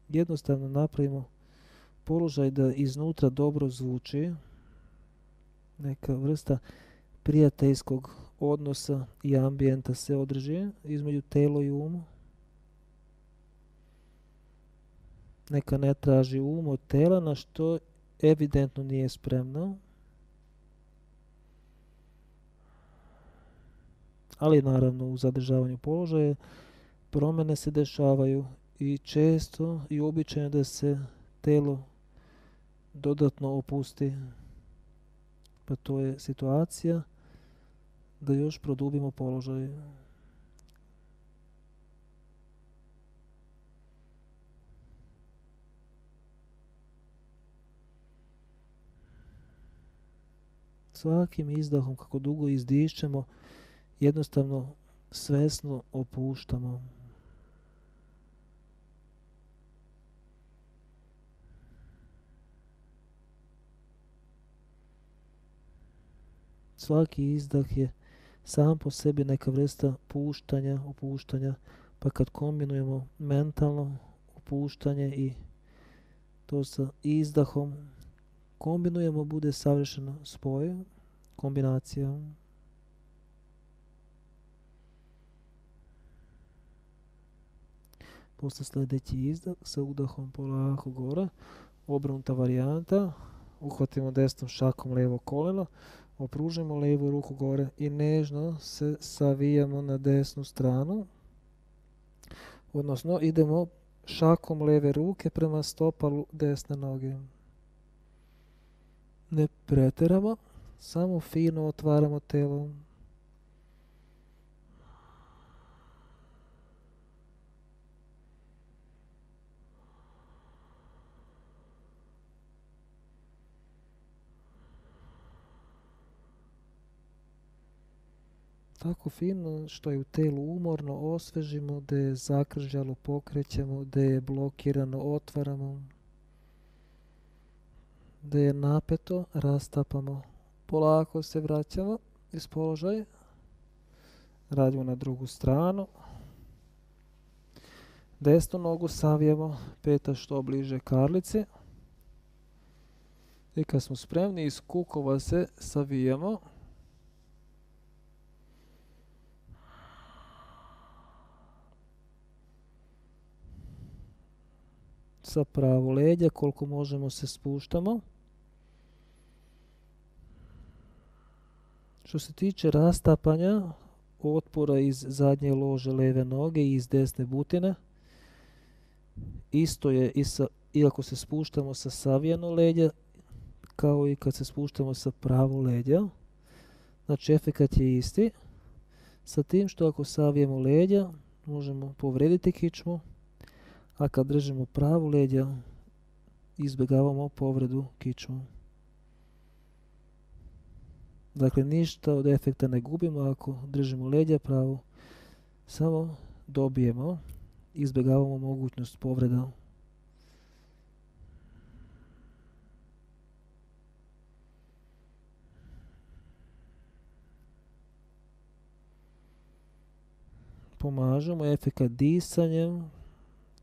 Speaker 1: Jednostavno napravimo položaj da iznutra dobro zvuči. Neka vrsta prijateljskog odnosa i ambijenta se održi između telo i umu. Neka ne traži um od tela na što evidentno nije spremno. Ali naravno u zadržavanju položaja promjene se dešavaju i često i običajno da se telo dodatno opusti. Pa to je situacija da još produbimo položaj. Svakim izdahom, kako dugo izdišćemo, jednostavno svesno opuštamo. Svaki izdah je sam po sebi neka vrsta puštanja, opuštanja, pa kad kombinujemo mentalno opuštanje i to sa izdahom, kombinujemo, bude savršeno spoj, kombinacija. Posle sljedeći izdah sa udahom polako gore, obrnuta varijanta, uhvatimo desnom šakom lijevo koleno, opružimo lijevu ruku gore i nežno se savijamo na desnu stranu. Odnosno idemo šakom lijeve ruke prema stopalu desne noge. Ne pretjeramo, samo fino otvaramo telo. Tako fino što je u telu umorno osvežimo, da je zakržalo pokrećemo, da je blokirano otvaramo, da je napeto rastapamo. Polako se vraćamo iz položaja. Radimo na drugu stranu. Desnu nogu savijemo, peta što bliže karlici. I kad smo spremni, iz kukova se savijamo. Sa pravo leđa, koliko možemo se spuštamo. Što se tiče rastapanja otpora iz zadnje lože leve noge i iz desne butine, isto je i ako se spuštamo sa savijeno leđa, kao i kad se spuštamo sa pravo leđa. Znači, efekat je isti. Sa tim što ako savijemo leđa, možemo povrediti kičmu, a kad držimo pravo leđa, izbjegavamo povredu kičmu. Dakle, ništa od efekta ne gubimo ako držimo leđa pravo, samo dobijemo, izbjegavamo mogućnost povreda. Pomažemo efekat disanjem,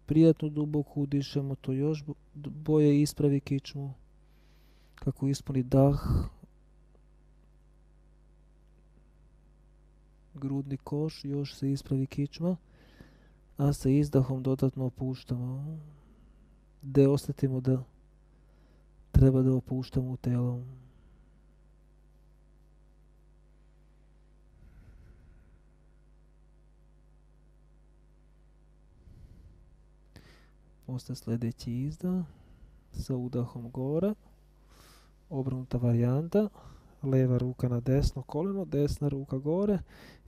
Speaker 1: prijatno duboko udišemo, to još bolje ispravi kičmu, kako ispuni dah, grudni koš, još se ispravi kičma, a sa izdahom dodatno opuštamo, gdje osjetimo da treba da opuštamo u telo. Poslije sljedeći izdah sa udahom gore, obrnuta varijanta, lijeva ruka na desno koleno, desna ruka gore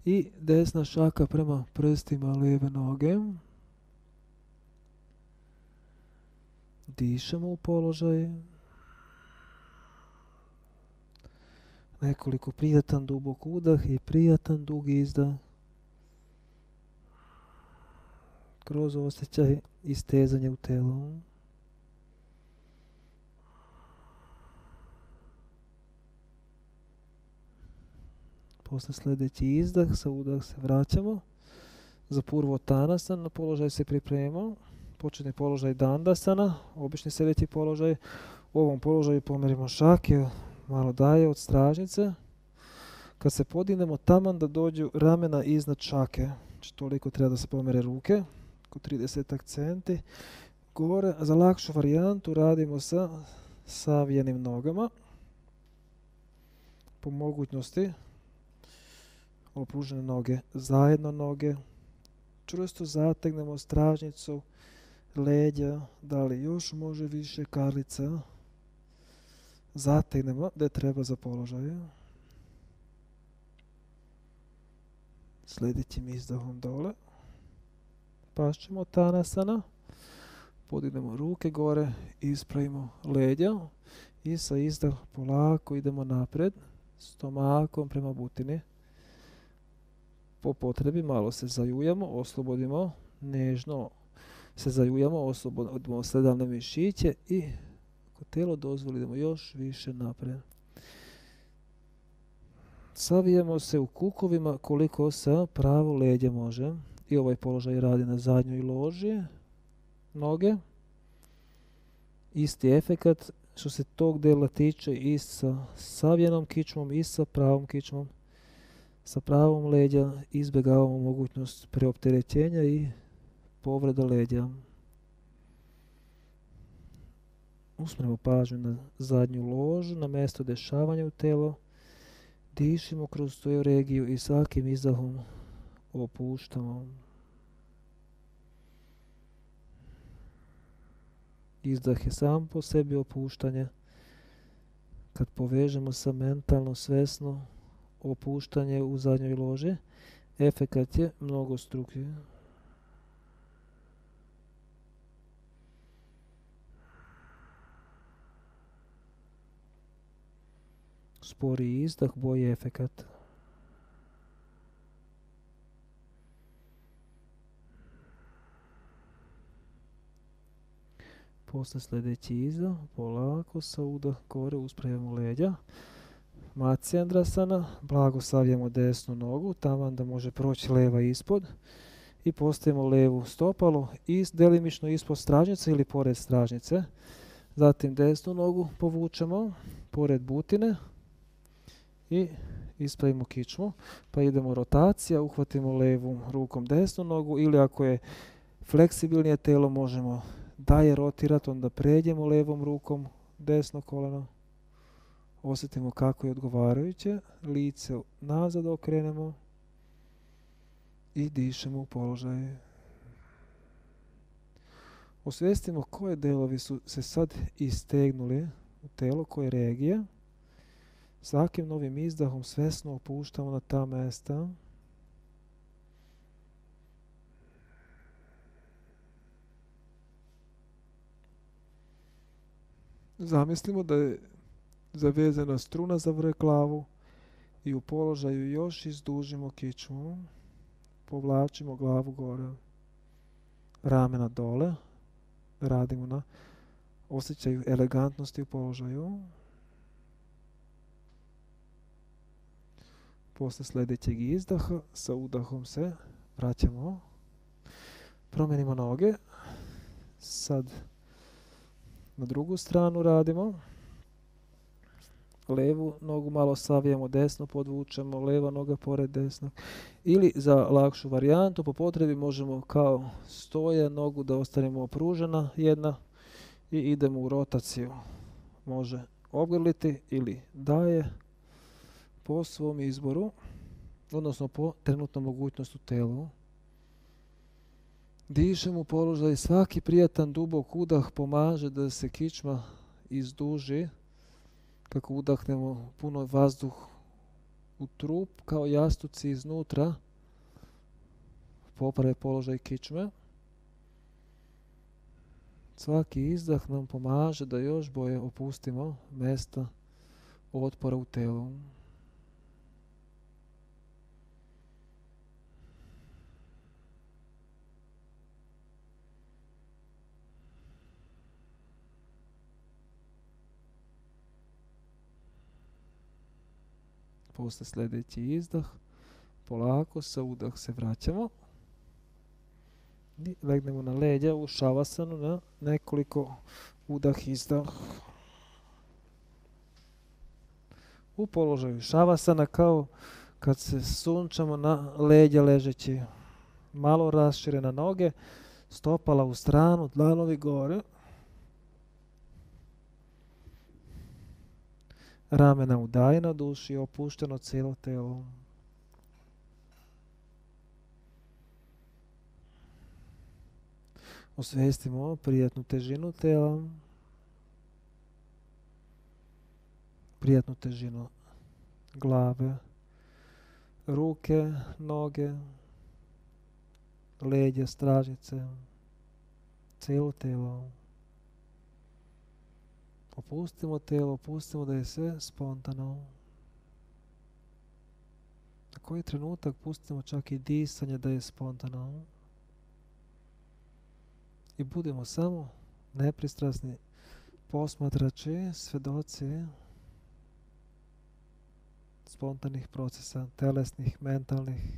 Speaker 1: I desna šaka prema prstima lijeve noge. Dišemo u položaj. Nekoliko prijatan dubok udah i prijatan dug izdah. Kroz osjećaj istezanja u telu. Posle sljedeći izdah, sa udah se vraćamo. Za Purvottanasana na položaj se pripremamo. Početni položaj Dandasana, obični sjedeći položaj. U ovom položaju pomerimo šake malo dalje od stražnice. Kad se podignemo taman da dođu ramena iznad šake. Znači toliko treba da se pomere ruke, oko 30 centi. Gore, za lakšu varijantu radimo sa savijenim nogama. Po mogućnosti opružene noge, zajedno noge. Čvrsto zategnemo stražnicu, leđa, da li još može više karlica. Zategnemo gdje treba za položaj. Sljedećim izdahom dole. Pašćemo Tanasana. Podignemo ruke gore, ispravimo leđa i sa izdah polako idemo naprijed, stomakom prema butini. Po potrebi malo se zajujamo, oslobodimo, nežno se zajujamo, oslobodimo sredalne mišiće i ako telo dozvoli idemo još više naprijed. Savijemo se u kukovima koliko sa pravo leđe može. I ovaj položaj radi na zadnjoj loži noge. Isti efekat što se tog dela tiče i sa savijenom kičmom i sa pravom kičmom. Sa pravom leđa izbjegavamo mogućnost preopterećenja i povreda leđa. Usmjerimo pažnju na zadnju ložu, na mjesto dešavanja u telo. Dišimo kroz tu regiju i svakim izdahom opuštamo. Izdah je sam po sebi opuštanje. Kad povežemo sa mentalno, svesno opuštanje u zadnjoj loži, efekat je mnogostruki. Spori izdah, bolji efekat. Posle sljedeći izdah, polako sa udah gore uspravljamo leđa. Matsyendrasana, blago savijemo desnu nogu, taman da može proći leva ispod. I postavimo levu stopalo i delimično ispod stražnjice ili pored stražnjice. Zatim desnu nogu povučemo pored butine i ispravimo kičmu. Pa idemo rotacija, uhvatimo levu rukom desnu nogu ili ako je fleksibilnije telo možemo dalje rotirati, onda pređemo levom rukom desno koleno. Osjetimo kako je odgovarajuće, lice nazad okrenemo i dišemo u položaj. Osvijestimo koje delovi su se sad istegnuli u telo, koje regije. Svakim novim izdahom svesno opuštamo na ta mjesta. Zamislimo da je zavezana struna za vrh glavu i u položaju još izdužimo kičmu. Povlačimo glavu gore. Ramena dole. Radimo na osjećaju elegantnosti u položaju. Posle sljedećeg izdaha sa udahom se vraćamo. Promijenimo noge. Sad na drugu stranu radimo. Levu nogu malo savijemo, desno podvučemo, leva noga pored desnog. Ili za lakšu varijantu po potrebi možemo kao stoja nogu da ostanemo opružena jedna i idemo u rotaciju. Može ogrliti ili daje po svom izboru, odnosno po trenutnom mogućnosti u telu. Dišemo u položaj, svaki prijatan dubok udah pomaže da se kičma izduži. Kako udahnemo puno vazduh u trup kao jastuci iznutra. Poprave položaj kičme. Svaki izdah nam pomaže da još bolje opustimo mjesta otpora u telu. Poslije sljedeći izdah, polako sa udah se vraćamo i legnemo na leđa u šavasanu na nekoliko udah izdah. U položaju šavasana kao kad se sunčamo na leđa ležeći. Malo raširena noge, stopala u stranu, dlanovi gore. Ramena udajena, duši opušteno cijelo telo. Osvijestimo prijatnu težinu tela, prijatnu težinu glave, ruke, noge, leđa, stražnice, cijelo telo. Opustimo telo, opustimo da je sve spontano. Na koji trenutak pustimo čak i disanje da je spontano. I budemo samo nepristrasni posmatrači, svjedoci spontanih procesa, telesnih, mentalnih.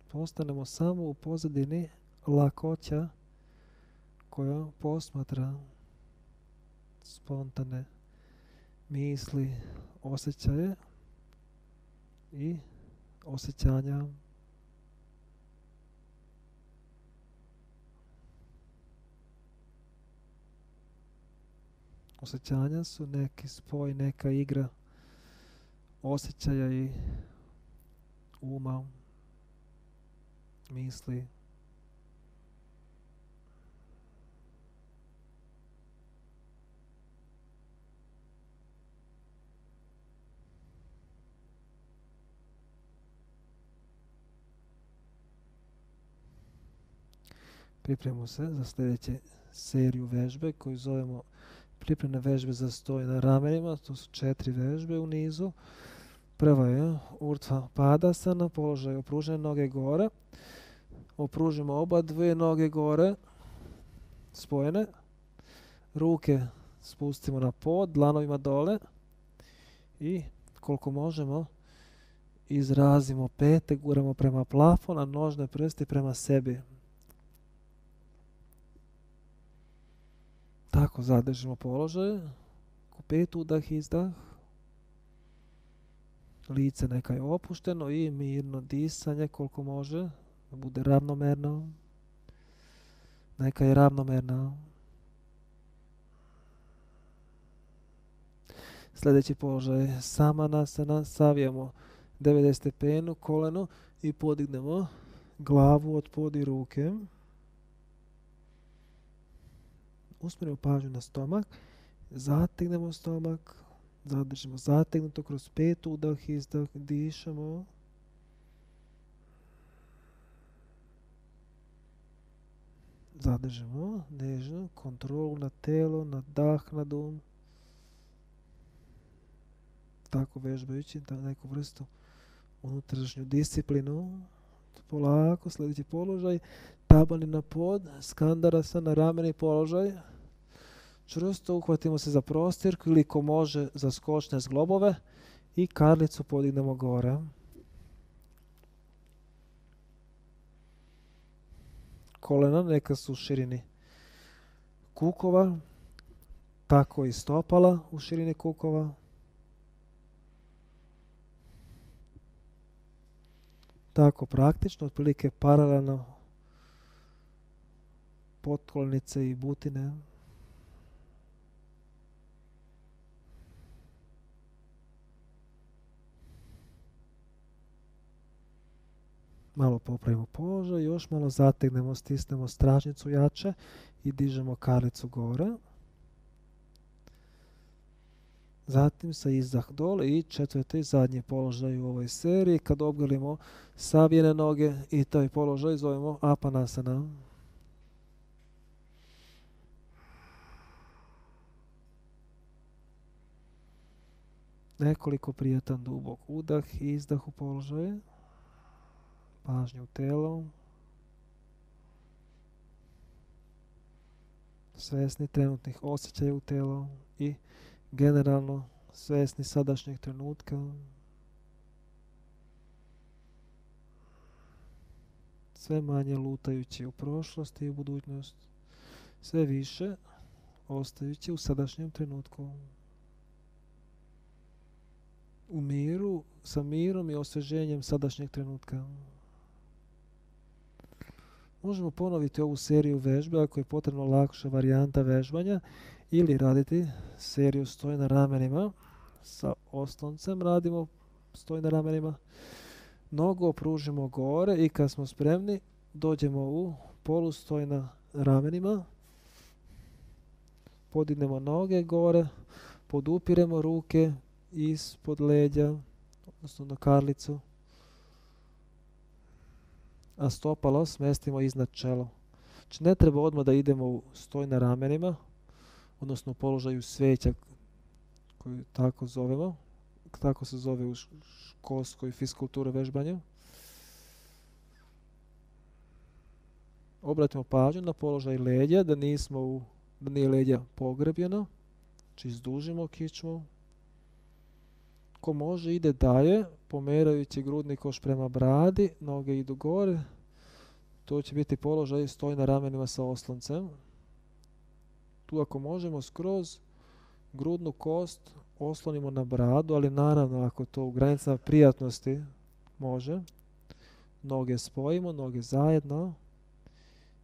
Speaker 1: Postanemo samo u pozadini lakoća koja posmatra spontane misli, osjećaje i osjećanja. Osjećanja su neki spoj, neka igra osjećaja i uma, misli. Pripremimo se za sljedeću seriju vežbe koju zovemo pripremne vežbe za stoj na ramenima. To su 4 vežbe u nizu. Prva je Urdhva Padasana, položaj opružene noge gore. Opružimo oba dvije noge gore, spojene. Ruke spustimo na pod, dlanovima dole. I koliko možemo izrazimo pete, guramo prema plafonu, a nožne prsti prema sebi. Tako zadržimo položaj. 5 udah, izdah. Lice neka je opušteno i mirno disanje koliko može. Da bude ravnomerno. Neka je ravnomerno. Sljedeći položaj Samanasana. Savijamo 90 stepenu koleno i podignemo glavu od pod i ruke. Usmjerimo pažnju na stomak. Zategnemo stomak. Zadržimo zategnuto kroz 5 udah, izdah. Dišemo. Zadržimo nežno kontrolu na telo, na dah, na dum. Tako vežbajući neku vrstu unutrašnju disciplinu. Polako, sljedeći položaj. Tabani na pod, Skandarasana, rameni položaj. Čvrsto uhvatimo se za prostir, koliko može za skočne zglobove i karlicu podignemo gore. Kolena neka su u širini kukova, tako i stopala u širini kukova. Tako praktično, otprilike paralelno potkolenice i butine. Malo popravimo položaj, još malo zategnemo, stisnemo stražnjicu jače i dižemo karlicu gore. Zatim sa izdah dole i četvrti zadnji položaj u ovoj seriji kad obgalimo savijene noge i taj položaj zovemo Apanasana. Nekoliko prijatan dubok udah i izdah u položaju. Pažnju u telo. Svjesni trenutnih osjećaja u telu i generalno svjesni sadašnjeg trenutka. Sve manje lutajući u prošlost i u budućnost. Sve više ostajući u sadašnjem trenutku. U miru, sa mirom i osvježenjem sadašnjeg trenutka. Možemo ponoviti ovu seriju vežbe ako je potrebno lakša varijanta vežbanja ili raditi seriju stoj na ramenima. Sa osloncem radimo stoj na ramenima. Nogu opružimo gore i kad smo spremni dođemo u polustoj na ramenima. Podignemo noge gore, podupiremo ruke ispod leđa, odnosno na karlicu. A stopalo smestimo iznad čelo. Znači ne treba odmah da idemo u stoj na ramenima, odnosno u položaju sveća koju tako zovemo. Tako se zove u školskoj fiskulturi vežbanju. Obratimo pažnju na položaj leđa, da nije leđa pogrebljeno. Znači izdužimo kičmu. Ko može ide dalje, pomerajući grudni koš prema bradi, noge idu gore. To će biti položaj stoj na ramenima sa osloncem. Tu ako možemo skroz grudnu kost oslonimo na bradu, ali naravno ako to u granicama prijatnosti može. Noge spojimo, noge zajedno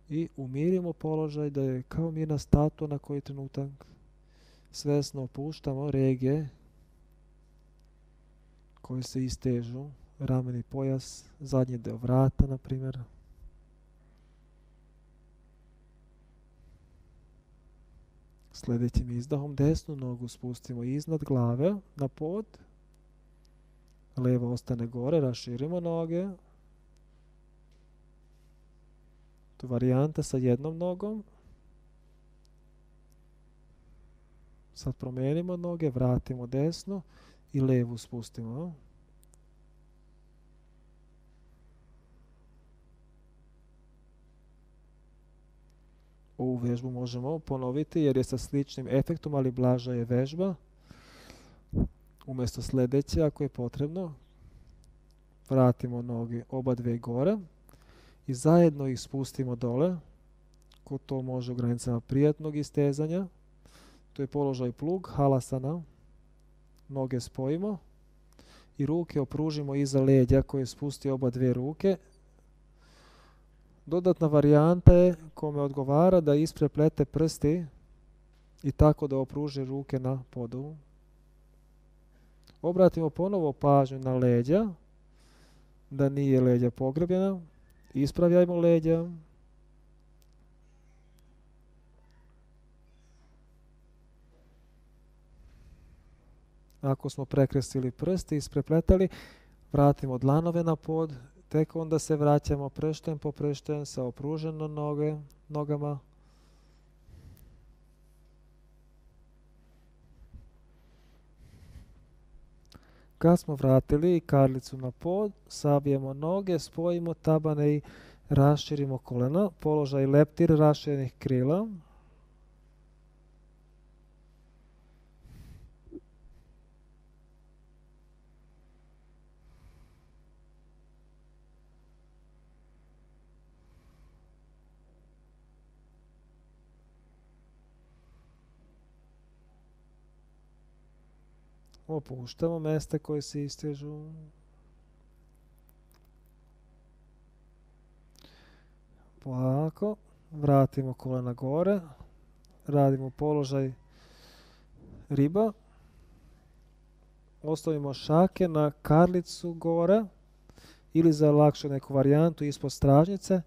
Speaker 1: i umirimo položaj da je kao mirna statua na koji trenutak. Svesno opuštamo regije koje se istežu, rameni pojas, zadnji deo vrata, na primjer. Sljedećim izdahom desnu nogu spustimo iznad glave na pod. Leva ostane gore, raširimo noge. To je varijanta sa jednom nogom. Sad promijenimo noge, vratimo desnu i levu spustimo. Ovu vežbu možemo ponoviti jer je sa sličnim efektom, ali blaža je vežba. Umjesto sljedeće, ako je potrebno, vratimo noge oba dve gore i zajedno ih spustimo dole. Ko to može u granicama prijatnog istezanja. To je položaj plug, halasana. Noge spojimo i ruke opružimo iza leđa koje spusti oba dve ruke. Dodatna varijanta je kome odgovara da ispreplete prsti i tako da opruži ruke na podu. Obratimo ponovo pažnju na leđa, da nije leđa pogrebljena. Ispravljajmo leđa. Ako smo prekresili prsti i isprepletali, vratimo dlanove na pod. Tek onda se vraćamo pršten po pršten sa opruženom nogama. Kad smo vratili karlicu na pod, sabijemo noge, spojimo tabane i raširimo kolena. Položaj leptir raširenih krila. Opuštamo mjesta koje se istežu. Polako. Vratimo kolena gore. Radimo položaj riba. Ostavimo šake na karlicu gore ili za lakšu neku varijantu ispod stražnjice,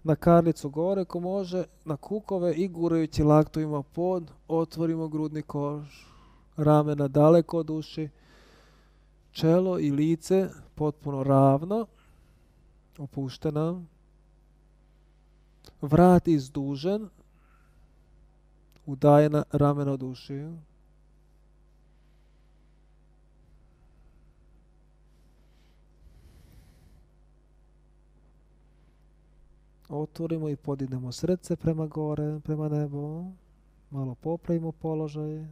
Speaker 1: na karlicu gore ko može, na kukove i gurajući laktovima pod, otvorimo grudni koš, ramena daleko od uši, čelo i lice potpuno ravno, opuštena, vrat izdužen, udajena ramena od uši. Otvorimo i podignemo srce prema gore, prema nebu. Malo popravimo položaj.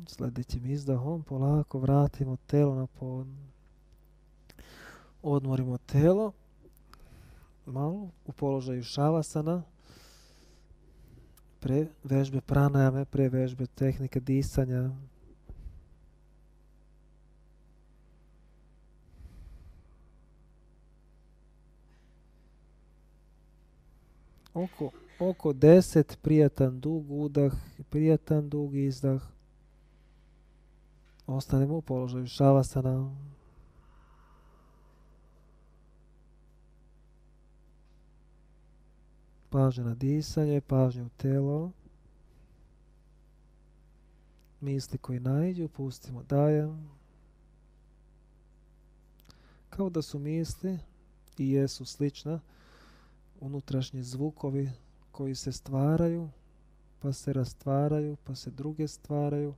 Speaker 1: Sljedećim izdahom polako vratimo telo na pod. Odmorimo telo. Malo u položaju šavasana. Pre vežbe pranajame, pre vežbe tehnike disanja. Oko 10 prijatan dug udah, prijatan dug izdah. Ostanemo u položaju šavasana. Pažnja na disanje, pažnja u telo. Misli koji naiđu, pustimo dalje. Kao da su misli i jesu slična, unutrašnji zvukovi koji se stvaraju, pa se rastvaraju, pa se druge stvaraju,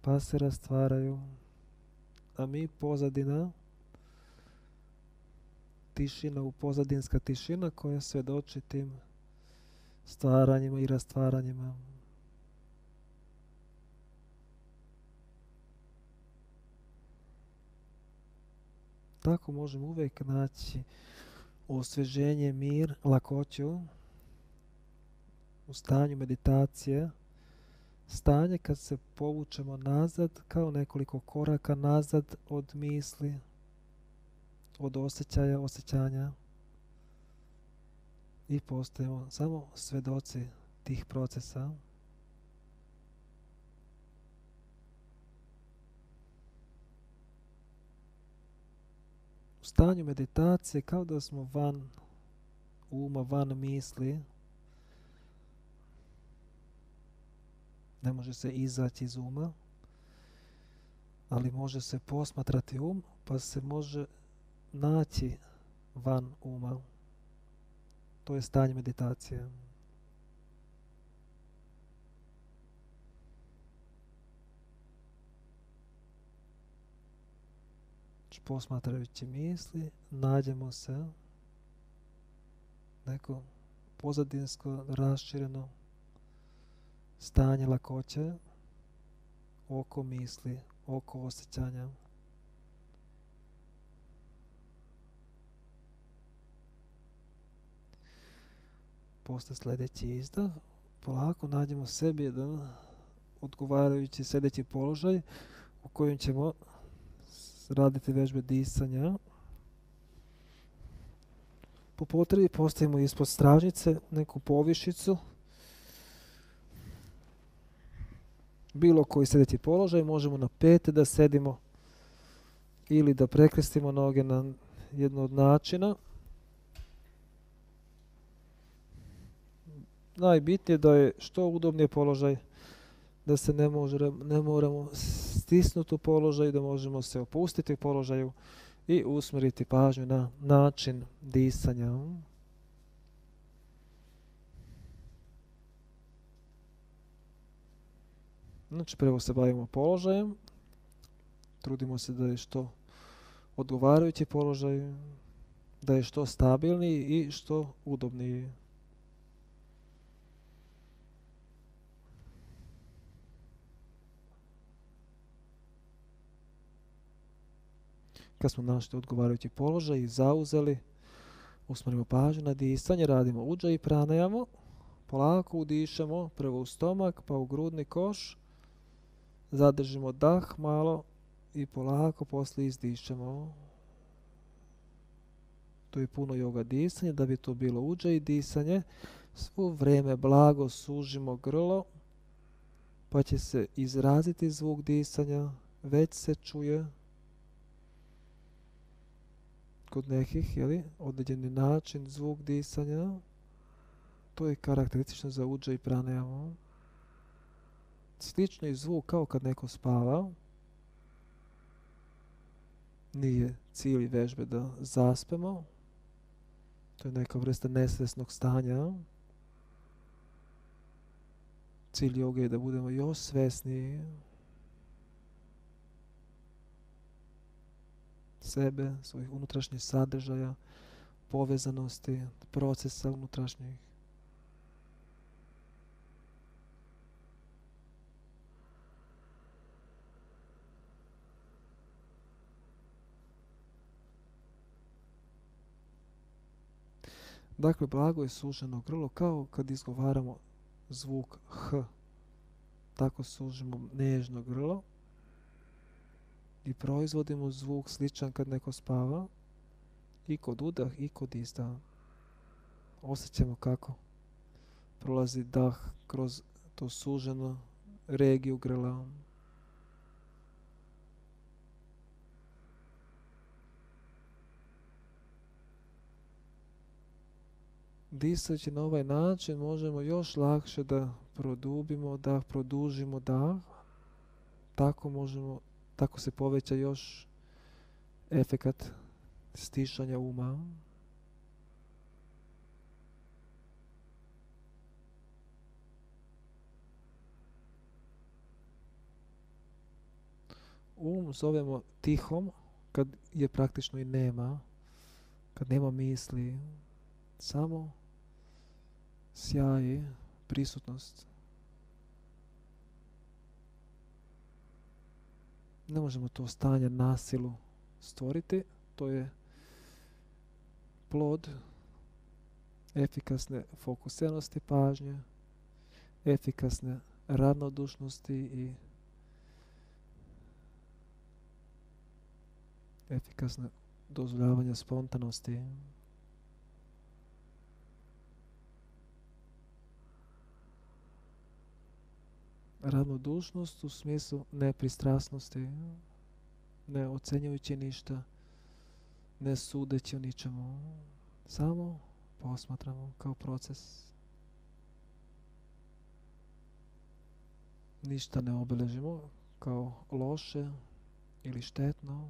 Speaker 1: pa se rastvaraju. A mi pozadina, tišina, pozadinska tišina koja svjedoči tim stvaranjima i rastvaranjima. Tako možemo uvijek naći osvježenje, mir, lakoću u stanju meditacije. Stanje kad se povučemo nazad, kao nekoliko koraka nazad od misli, od osjećanja i postajemo samo svjedoci tih procesa. U stanju meditacije kao da smo van uma, van misli. Ne može se izaći iz uma, ali može se posmatrati um, pa se može naći van uma. To je stanje meditacije. Posmatrajući misli, nađemo se neko pozadinsko rašireno stanje lakoće oko misli, oko osjećanja. Poslije sljedeći izdah, polako nađemo sebi jedan odgovarajući sljedeći položaj u kojem ćemo raditi vežbe disanja. Po potrebi postavimo ispod stražnjice neku povišicu. Bilo koji sljedeći položaj, možemo na pete da sedimo ili da prekrestimo noge na jedno od načina. Najbitnije da je što udobniji položaj, da se ne moramo stisnuti u položaju, da možemo se opustiti u položaju i usmjeriti pažnju na način disanja. Znači, prvo se bavimo položajem, trudimo se da je što odgovarajući položaj, da je što stabilniji i što udobniji. Kad smo našli odgovarajući položaj i zauzeli, usmjerimo pažnju na disanje, radimo udžaj i pranajamo, polako udišemo prvo u stomak pa u grudni koš, zadržimo dah malo i polako poslije izdišemo. To je puno yoga disanje, da bi to bilo udžaj i disanje, svo vrijeme blago sužimo grlo, pa će se izraziti zvuk disanja, već se čuje kod nekih, određeni način, zvuk disanja. To je karakteristično za udža i pranajamu. Slično je zvuk kao kad neko spava. Nije cilj vežbe da zaspemo. To je neka vrsta nesvjesnog stanja. Cilj joge je da budemo još svjesniji sebe, svojih unutrašnjih sadržaja, povezanosti, procesa unutrašnjih. Dakle, blago je suženo grlo kao kad izgovaramo zvuk H. Tako sužimo nežno grlo i proizvodimo zvuk sličan kad neko spava i kod udah i kod izdah. Osjećamo kako prolazi dah kroz to suženo regiju grla. Disajući na ovaj način možemo još lakše da produbimo dah, produžimo dah. Tako se poveća još efekat stišanja uma. Zovemo tihom kad je praktično i nema, kad nema misli, samo sjaji, prisutnost. Ne možemo to stanje na silu stvoriti, to je plod efikasne fokusiranosti pažnje, efikasne ravnodušnosti i efikasne dozvoljavanja spontanosti. Ravnodušnost u smislu nepristrasnosti, ne ocenjujući ništa, ne sudeći o ničemu, samo posmatramo kao proces. Ništa ne obilježimo kao loše ili štetno,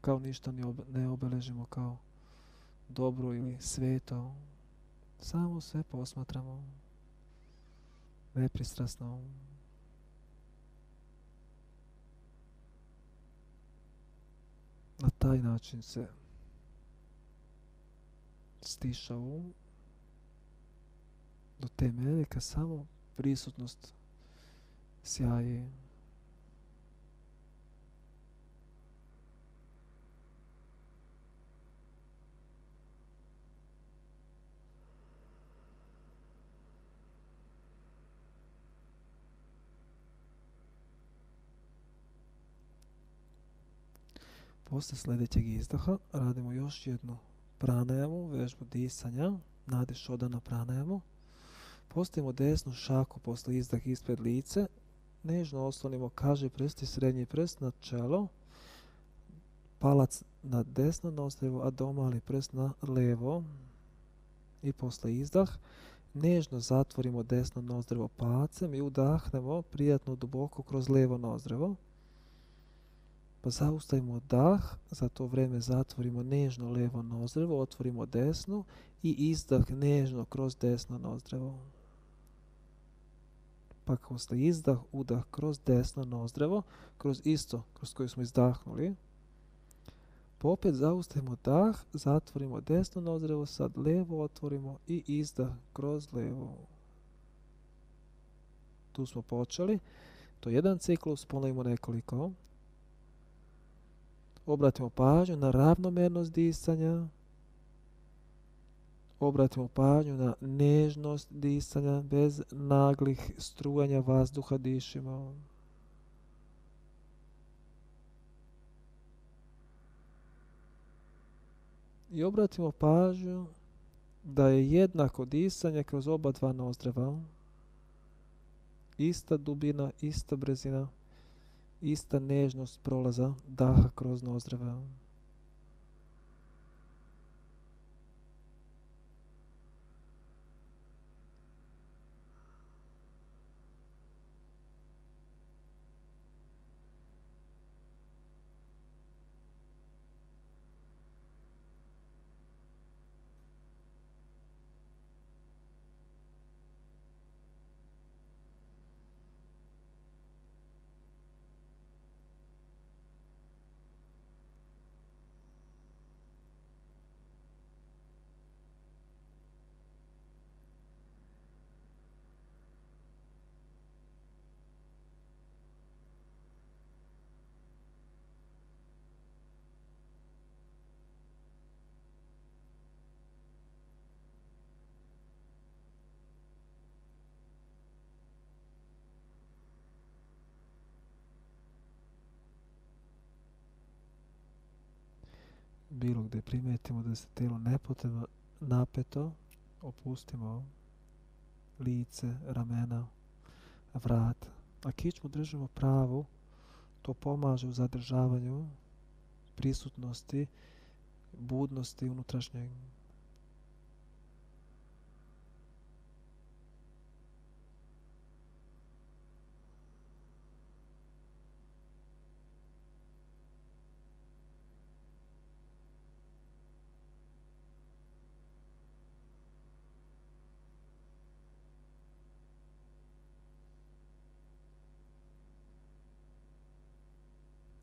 Speaker 1: kao ništa ne obilježimo kao dobro ili sveto, samo sve posmatramo nepristrasno. Na taj način se stiša do te mjere kad samo prisutnost sjaji. Poslije sljedećeg izdaha radimo još jednu pranajamu, vežbu disanja, nadiš odana pranajamu. Postavimo desnu šaku poslije izdah ispred lice, nežno oslonimo kaži prst i srednji prst na čelo, palac na desno nozdrvo, a domali prst na levo. I poslije izdah nežno zatvorimo desno nozdrvo palacem i udahnemo prijatno duboko kroz levo nozdrvo. Pa zaustavimo dah, za to vrijeme zatvorimo nežno levo nozdrvo, otvorimo desno i izdah nežno kroz desno nozdrvo. Pa poslije izdah, udah kroz desno nozdrvo, kroz isto kroz koje smo izdahnuli. Pa opet zaustavimo dah, zatvorimo desno nozdrvo, sad levo otvorimo i izdah kroz levo. Tu smo počeli. To je jedan ciklus, ponovimo nekoliko. Obratimo pažnju na ravnomjernost disanja. Obratimo pažnju na nežnost disanja, bez naglih strujanja vazduha dišimo. I obratimo pažnju da je jednako disanje kroz oba dva nozdrva. Ista dubina, ista brzina, ista nežnost prolaza daha kroz nozdrva. bilo gdje primijetimo da se tijelo nepotrebno napeto, opustimo lice, ramena, vrat. A kičmu držimo pravu, to pomaže u zadržavanju prisutnosti, budnosti unutrašnjeg.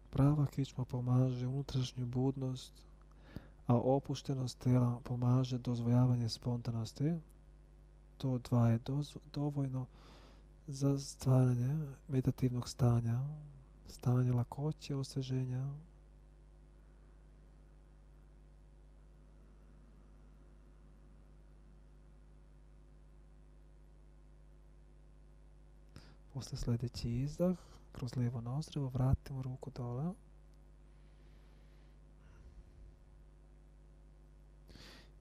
Speaker 1: Prava kičma pomaže unutrašnju budnost, a opuštenost tijela pomaže dozvoljavanje spontanosti. To dva je dovoljno za stvaranje meditativnog stanja, stanje lakoće, osvježenja. Poslije sljedeći izdah, kroz lijevo nozdrvo, vratimo ruku dole.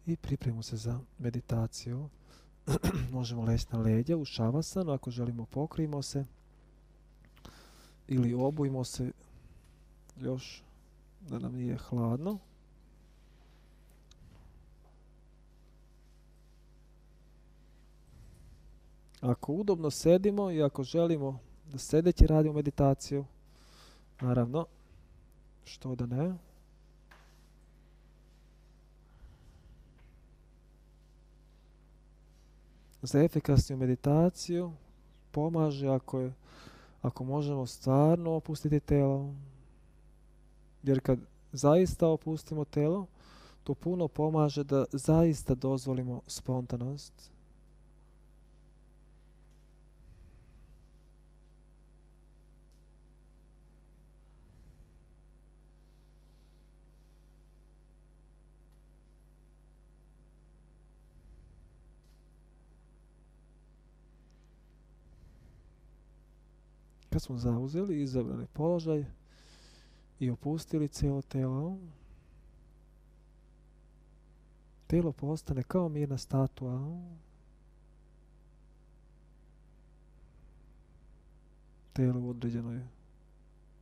Speaker 1: I pripremimo se za meditaciju. Možemo leći na leđa u šavasanu, ako želimo pokrijemo se ili obujmo se još da nam nije hladno. Ako udobno sedimo i ako želimo da sedeći radimo meditaciju, naravno, što da ne. Za efikasniju meditaciju pomaže ako možemo stvarno opustiti telo, jer kad zaista opustimo telo, to puno pomaže da zaista dozvolimo spontanost. Kad smo zauzeli izabrani položaj i opustili cijelo telo, telo postane kao mirna statua. Telo u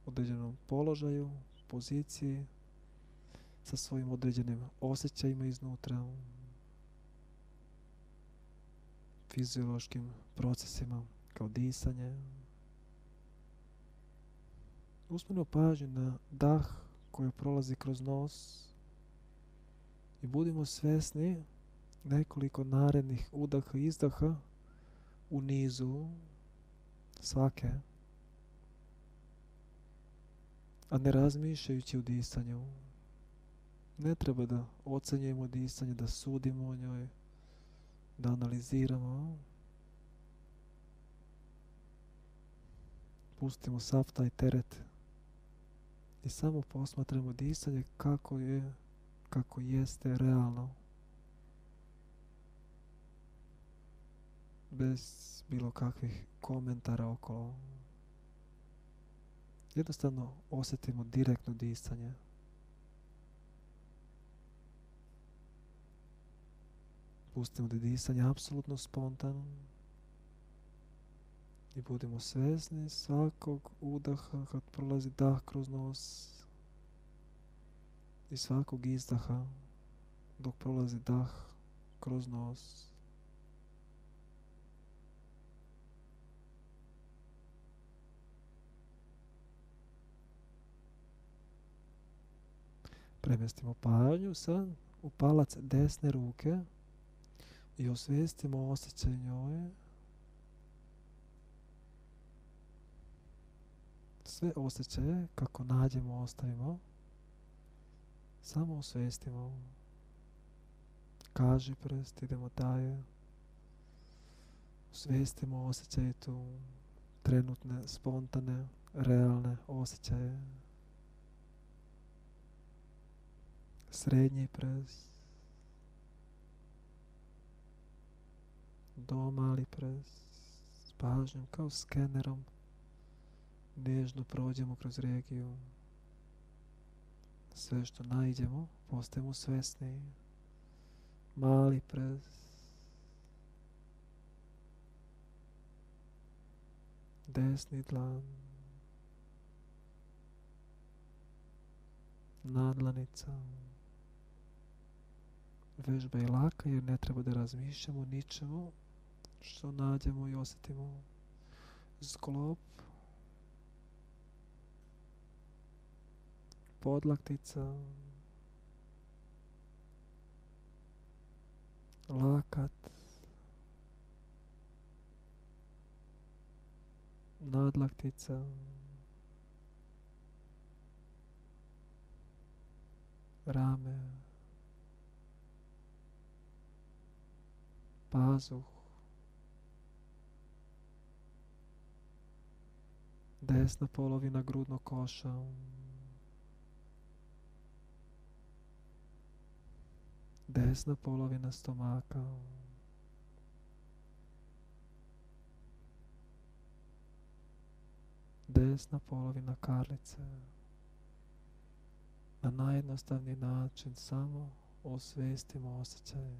Speaker 1: određenom položaju, poziciji, sa svojim određenim osjećajima iznutra, fiziološkim procesima kao disanje. Usmjerimo pažnju na dah koji prolazi kroz nos i budimo svjesni nekoliko narednih udaha i izdaha u nizu svake, a ne razmišljajući o disanju. Ne treba da ocenjujemo disanje, da sudimo o njoj, da analiziramo. Pustimo sav taj teret i samo posmatramo disanje kako jeste realno, bez bilo kakvih komentara okolo. Jednostavno osjetimo direktno disanje. Pustimo da je disanje apsolutno spontano i budemo svjesni svakog udaha kad prolazi dah kroz nos i svakog izdaha dok prolazi dah kroz nos. Premjestimo pažnju sad u palac desne ruke i osvijestimo osjećaj njoj. Sve osjećaje kako nađemo ostavimo. Samo osvijestimo. Kaži prst, idemo dalje. Osvijestimo osjećaje tu. Trenutne, spontane, realne osjećaje. Srednji prst. Do mali prst. S pažnjom kao skenerom. Nježno prođemo kroz regiju. Sve što naiđemo, postajemo svesni. Mali prst, desni dlan, nadlanica. Vežba je laka jer ne treba da razmišljamo ničemu što nađemo i osjetimo. Sklop, podlaktica, lakat, nadlaktica, rame, pazuh, desna polovina grudnog koša, desna polovina stomaka, desna polovina karlice. Na najjednostavniji način samo osvestimo osjećaje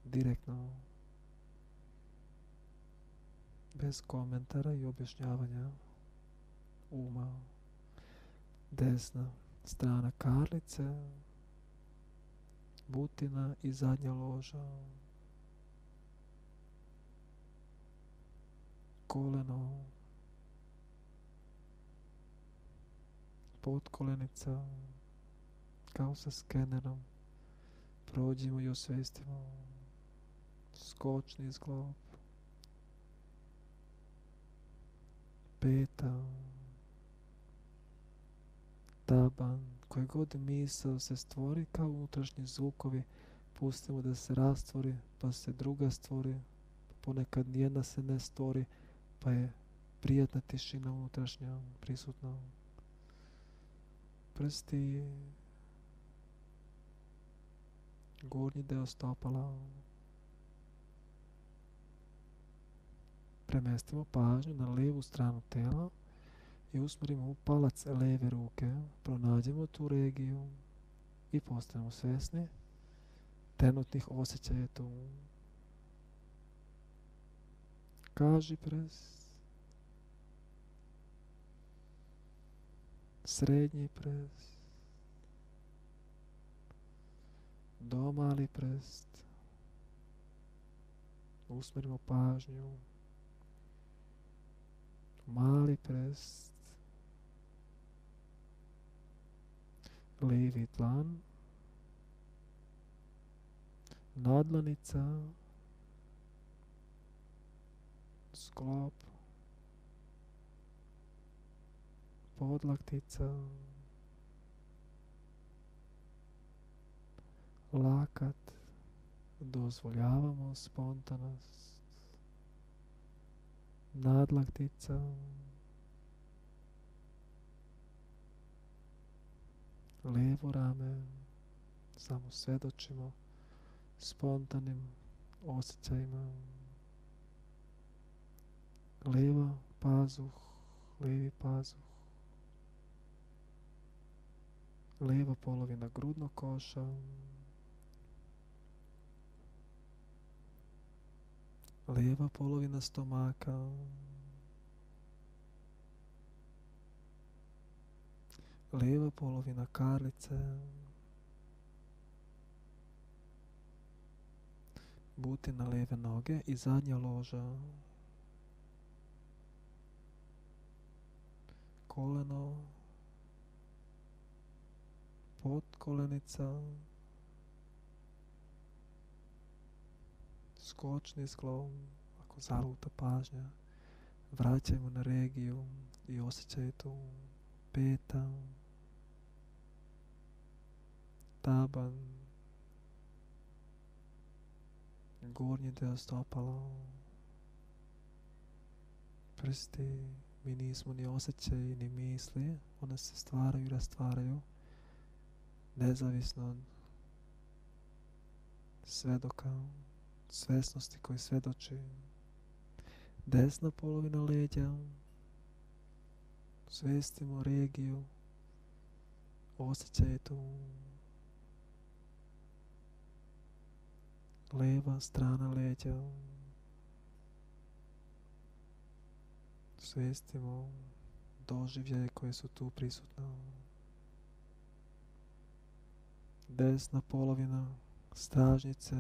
Speaker 1: direktno, bez komentara i objašnjavanja uma. Desna strana karlice, butina i zadnja loža, koleno, potkolenica, kao sa skenerom prođimo i osvestimo skočni zglob, peta, taban. Koje god misao se stvori kao unutrašnji zvukovi, pustimo da se rastvori, pa se druga stvori, ponekad nijedna se ne stvori, pa je prijatna tišina unutrašnja prisutna. Prsti, gornji deo stopala. Premestimo pažnju na lijevu stranu tela i usmjerimo u palac lijeve ruke. Pronađemo tu regiju i postanemo svjesni trenutnih osjećaja tu. Kaži prst, srednji prst, domali prst. Usmjerimo pažnju, mali prst, lijevi dlan, nadlanica, sklop, podlaktica, lakat. Dozvoljavamo spontanost, nadlaktica, lijevo rame, samo svjedočimo spontanim osjećajima, lijeva pazuh, lijevi pazuh, lijeva polovina grudnog koša, lijeva polovina stomaka, lijeva polovina karlice, butina lijeve noge i zadnja loža, koleno, potkolenica, skočni sklon. Ako zaluta pažnja, vraćajmo na regiju i osjećaj tu. Peta, taban, gornji deo stopala, prsti. Mi nismo ni osjećaji ni misli, one se stvaraju i rastvaraju nezavisno od svedoka, svesnosti koji svjedoči. Desna polovina leđa, svestimo regiju, osjećaj tu. Lijeva strana leđa. Svestimo doživljaje koje su tu prisutne. Desna polovina stražnice.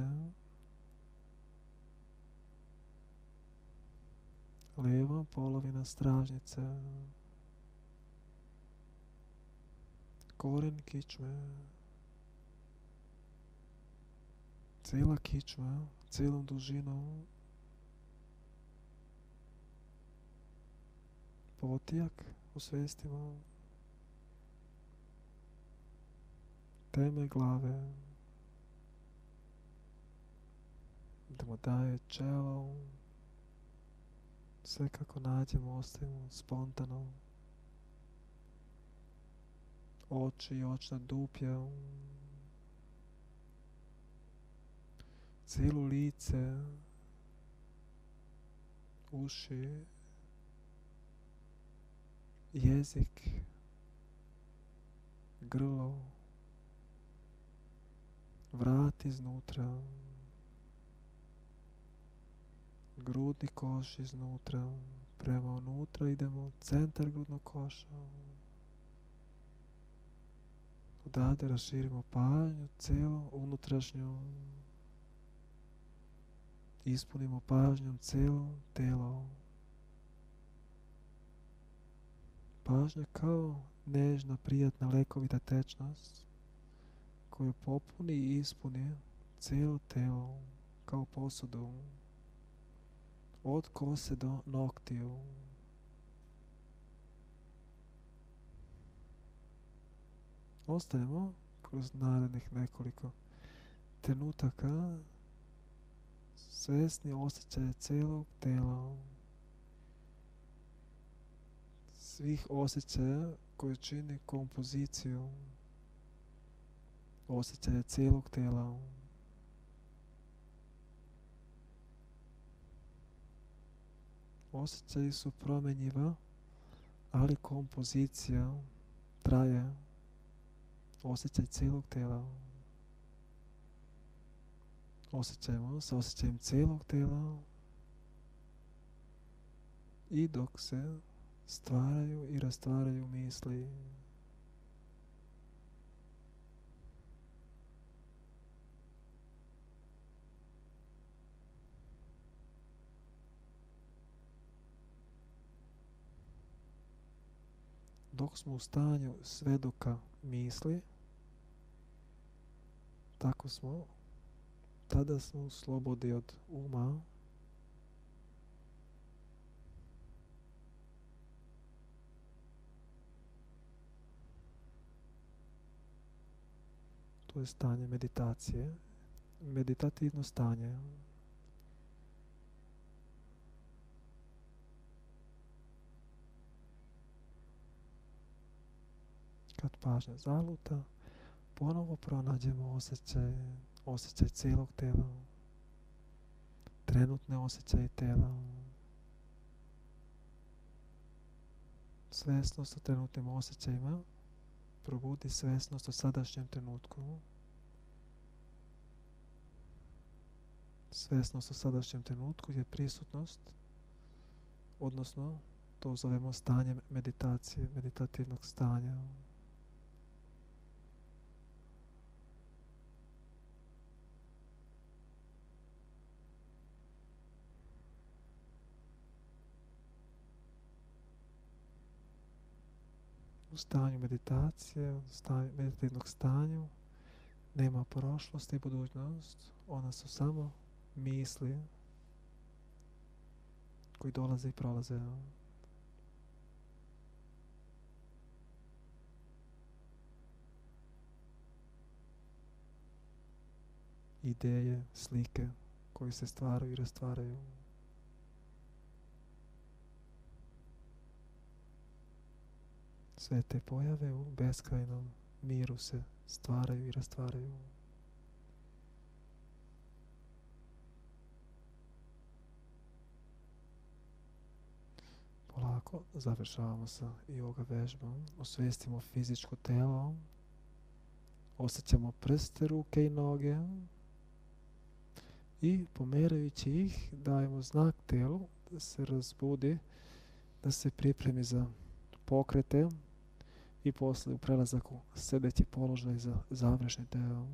Speaker 1: Lijeva polovina stražnice. Koren kičme. Cijela kičma, cijelom dužinom. Potijak osvestimo. Temelj glave. Da mu daje čelo. Sve kako nađemo, ostavimo spontano. Oči i očna duplja. Cijelo lice. Uši. Jezik. Grlo. Vrat iznutra. Grudni koš iznutra. Prema unutra idemo. Centar grudnog koša. Odavde raširimo pažnju, cijelo unutrašnju. Ispunimo pažnjom cijelo telo. Pažnja kao nežna, prijatna, lekovita tečnost koju popuni i ispuni cijelo telo kao posudu. Od kose do noktiju. Ostajemo kroz narednih nekoliko trenutaka svesni osjećaja cijelog tela. Svih osjećaja koji čini kompoziciju osjećaja cijelog tela. Osjećaji su promjenjiva, ali kompozicija traje. Osjećaj cijelog tela. Osjećajmo sa osjećajem cijelog tela i dok se stvaraju i rastvaraju misli. Dok smo u stanju svedoka misli, tako smo, tada smo u slobodi od uma. To je stanje meditacije, meditativno stanje. Kad pažnja zaluta, ponovo pronađemo osjećaj cijelog tela, trenutne osjećaje tela, svjesnost o trenutnim osjećajima, probudi svjesnost o sadašnjem trenutku. Svjesnost o sadašnjem trenutku je prisutnost, odnosno to zovemo stanjem meditacije, meditativnog stanja. U stanju meditacije, u meditativnog stanju, nema prošlost i budućnost, ona su samo misli koji dolaze i prolaze. Ideje, slike koje se stvaraju i rastvaraju. Sve te pojave u beskrajnom miru se stvaraju i rastvaraju. Polako završavamo sa yoga vežbom. Osvijestimo fizičko telo, Osjećamo prste, ruke i noge i pomerajući ih dajemo znak tijelu da se razbudi, da se pripremi za pokrete i poslije u prelazak u sljedeći položaj za završni deo.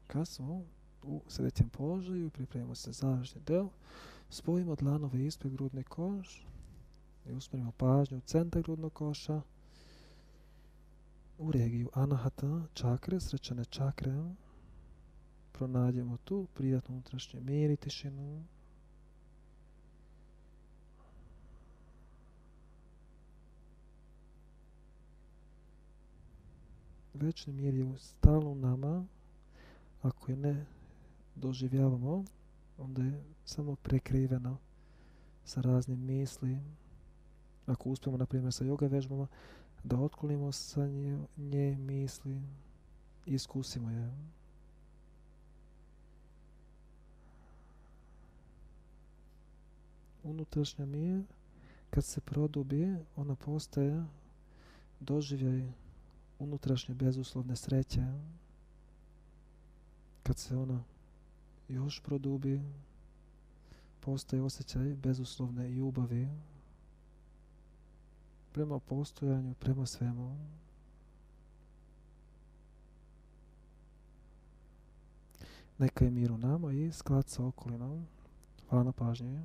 Speaker 1: Kad smo u sljedećem položaju, pripremimo se za završni deo, spojimo dlanove ispred grudni koš i usmjerimo pažnju u centar grudnog koša, u regiju anahata čakre, srčane čakre. Pronađemo tu prijatnu unutrašnji mir i tišinu. Večni mir je stalno u nama. Ako je ne doživljavamo, onda je samo prekriveno sa raznim misli. Ako uspijemo, na primjer, sa yoga vežbama, da otklonimo sa nje misli i iskusimo je. Unutrašnja mir, kad se produbi, ona postaje doživljaj unutrašnje bezuslovne sreće. Kad se ona još produbi, postaje osjećaj bezuslovne ljubavi prema postojanju, prema svemu. Neka je mir u nama i sklad sa okolinom. Hvala na pažnji.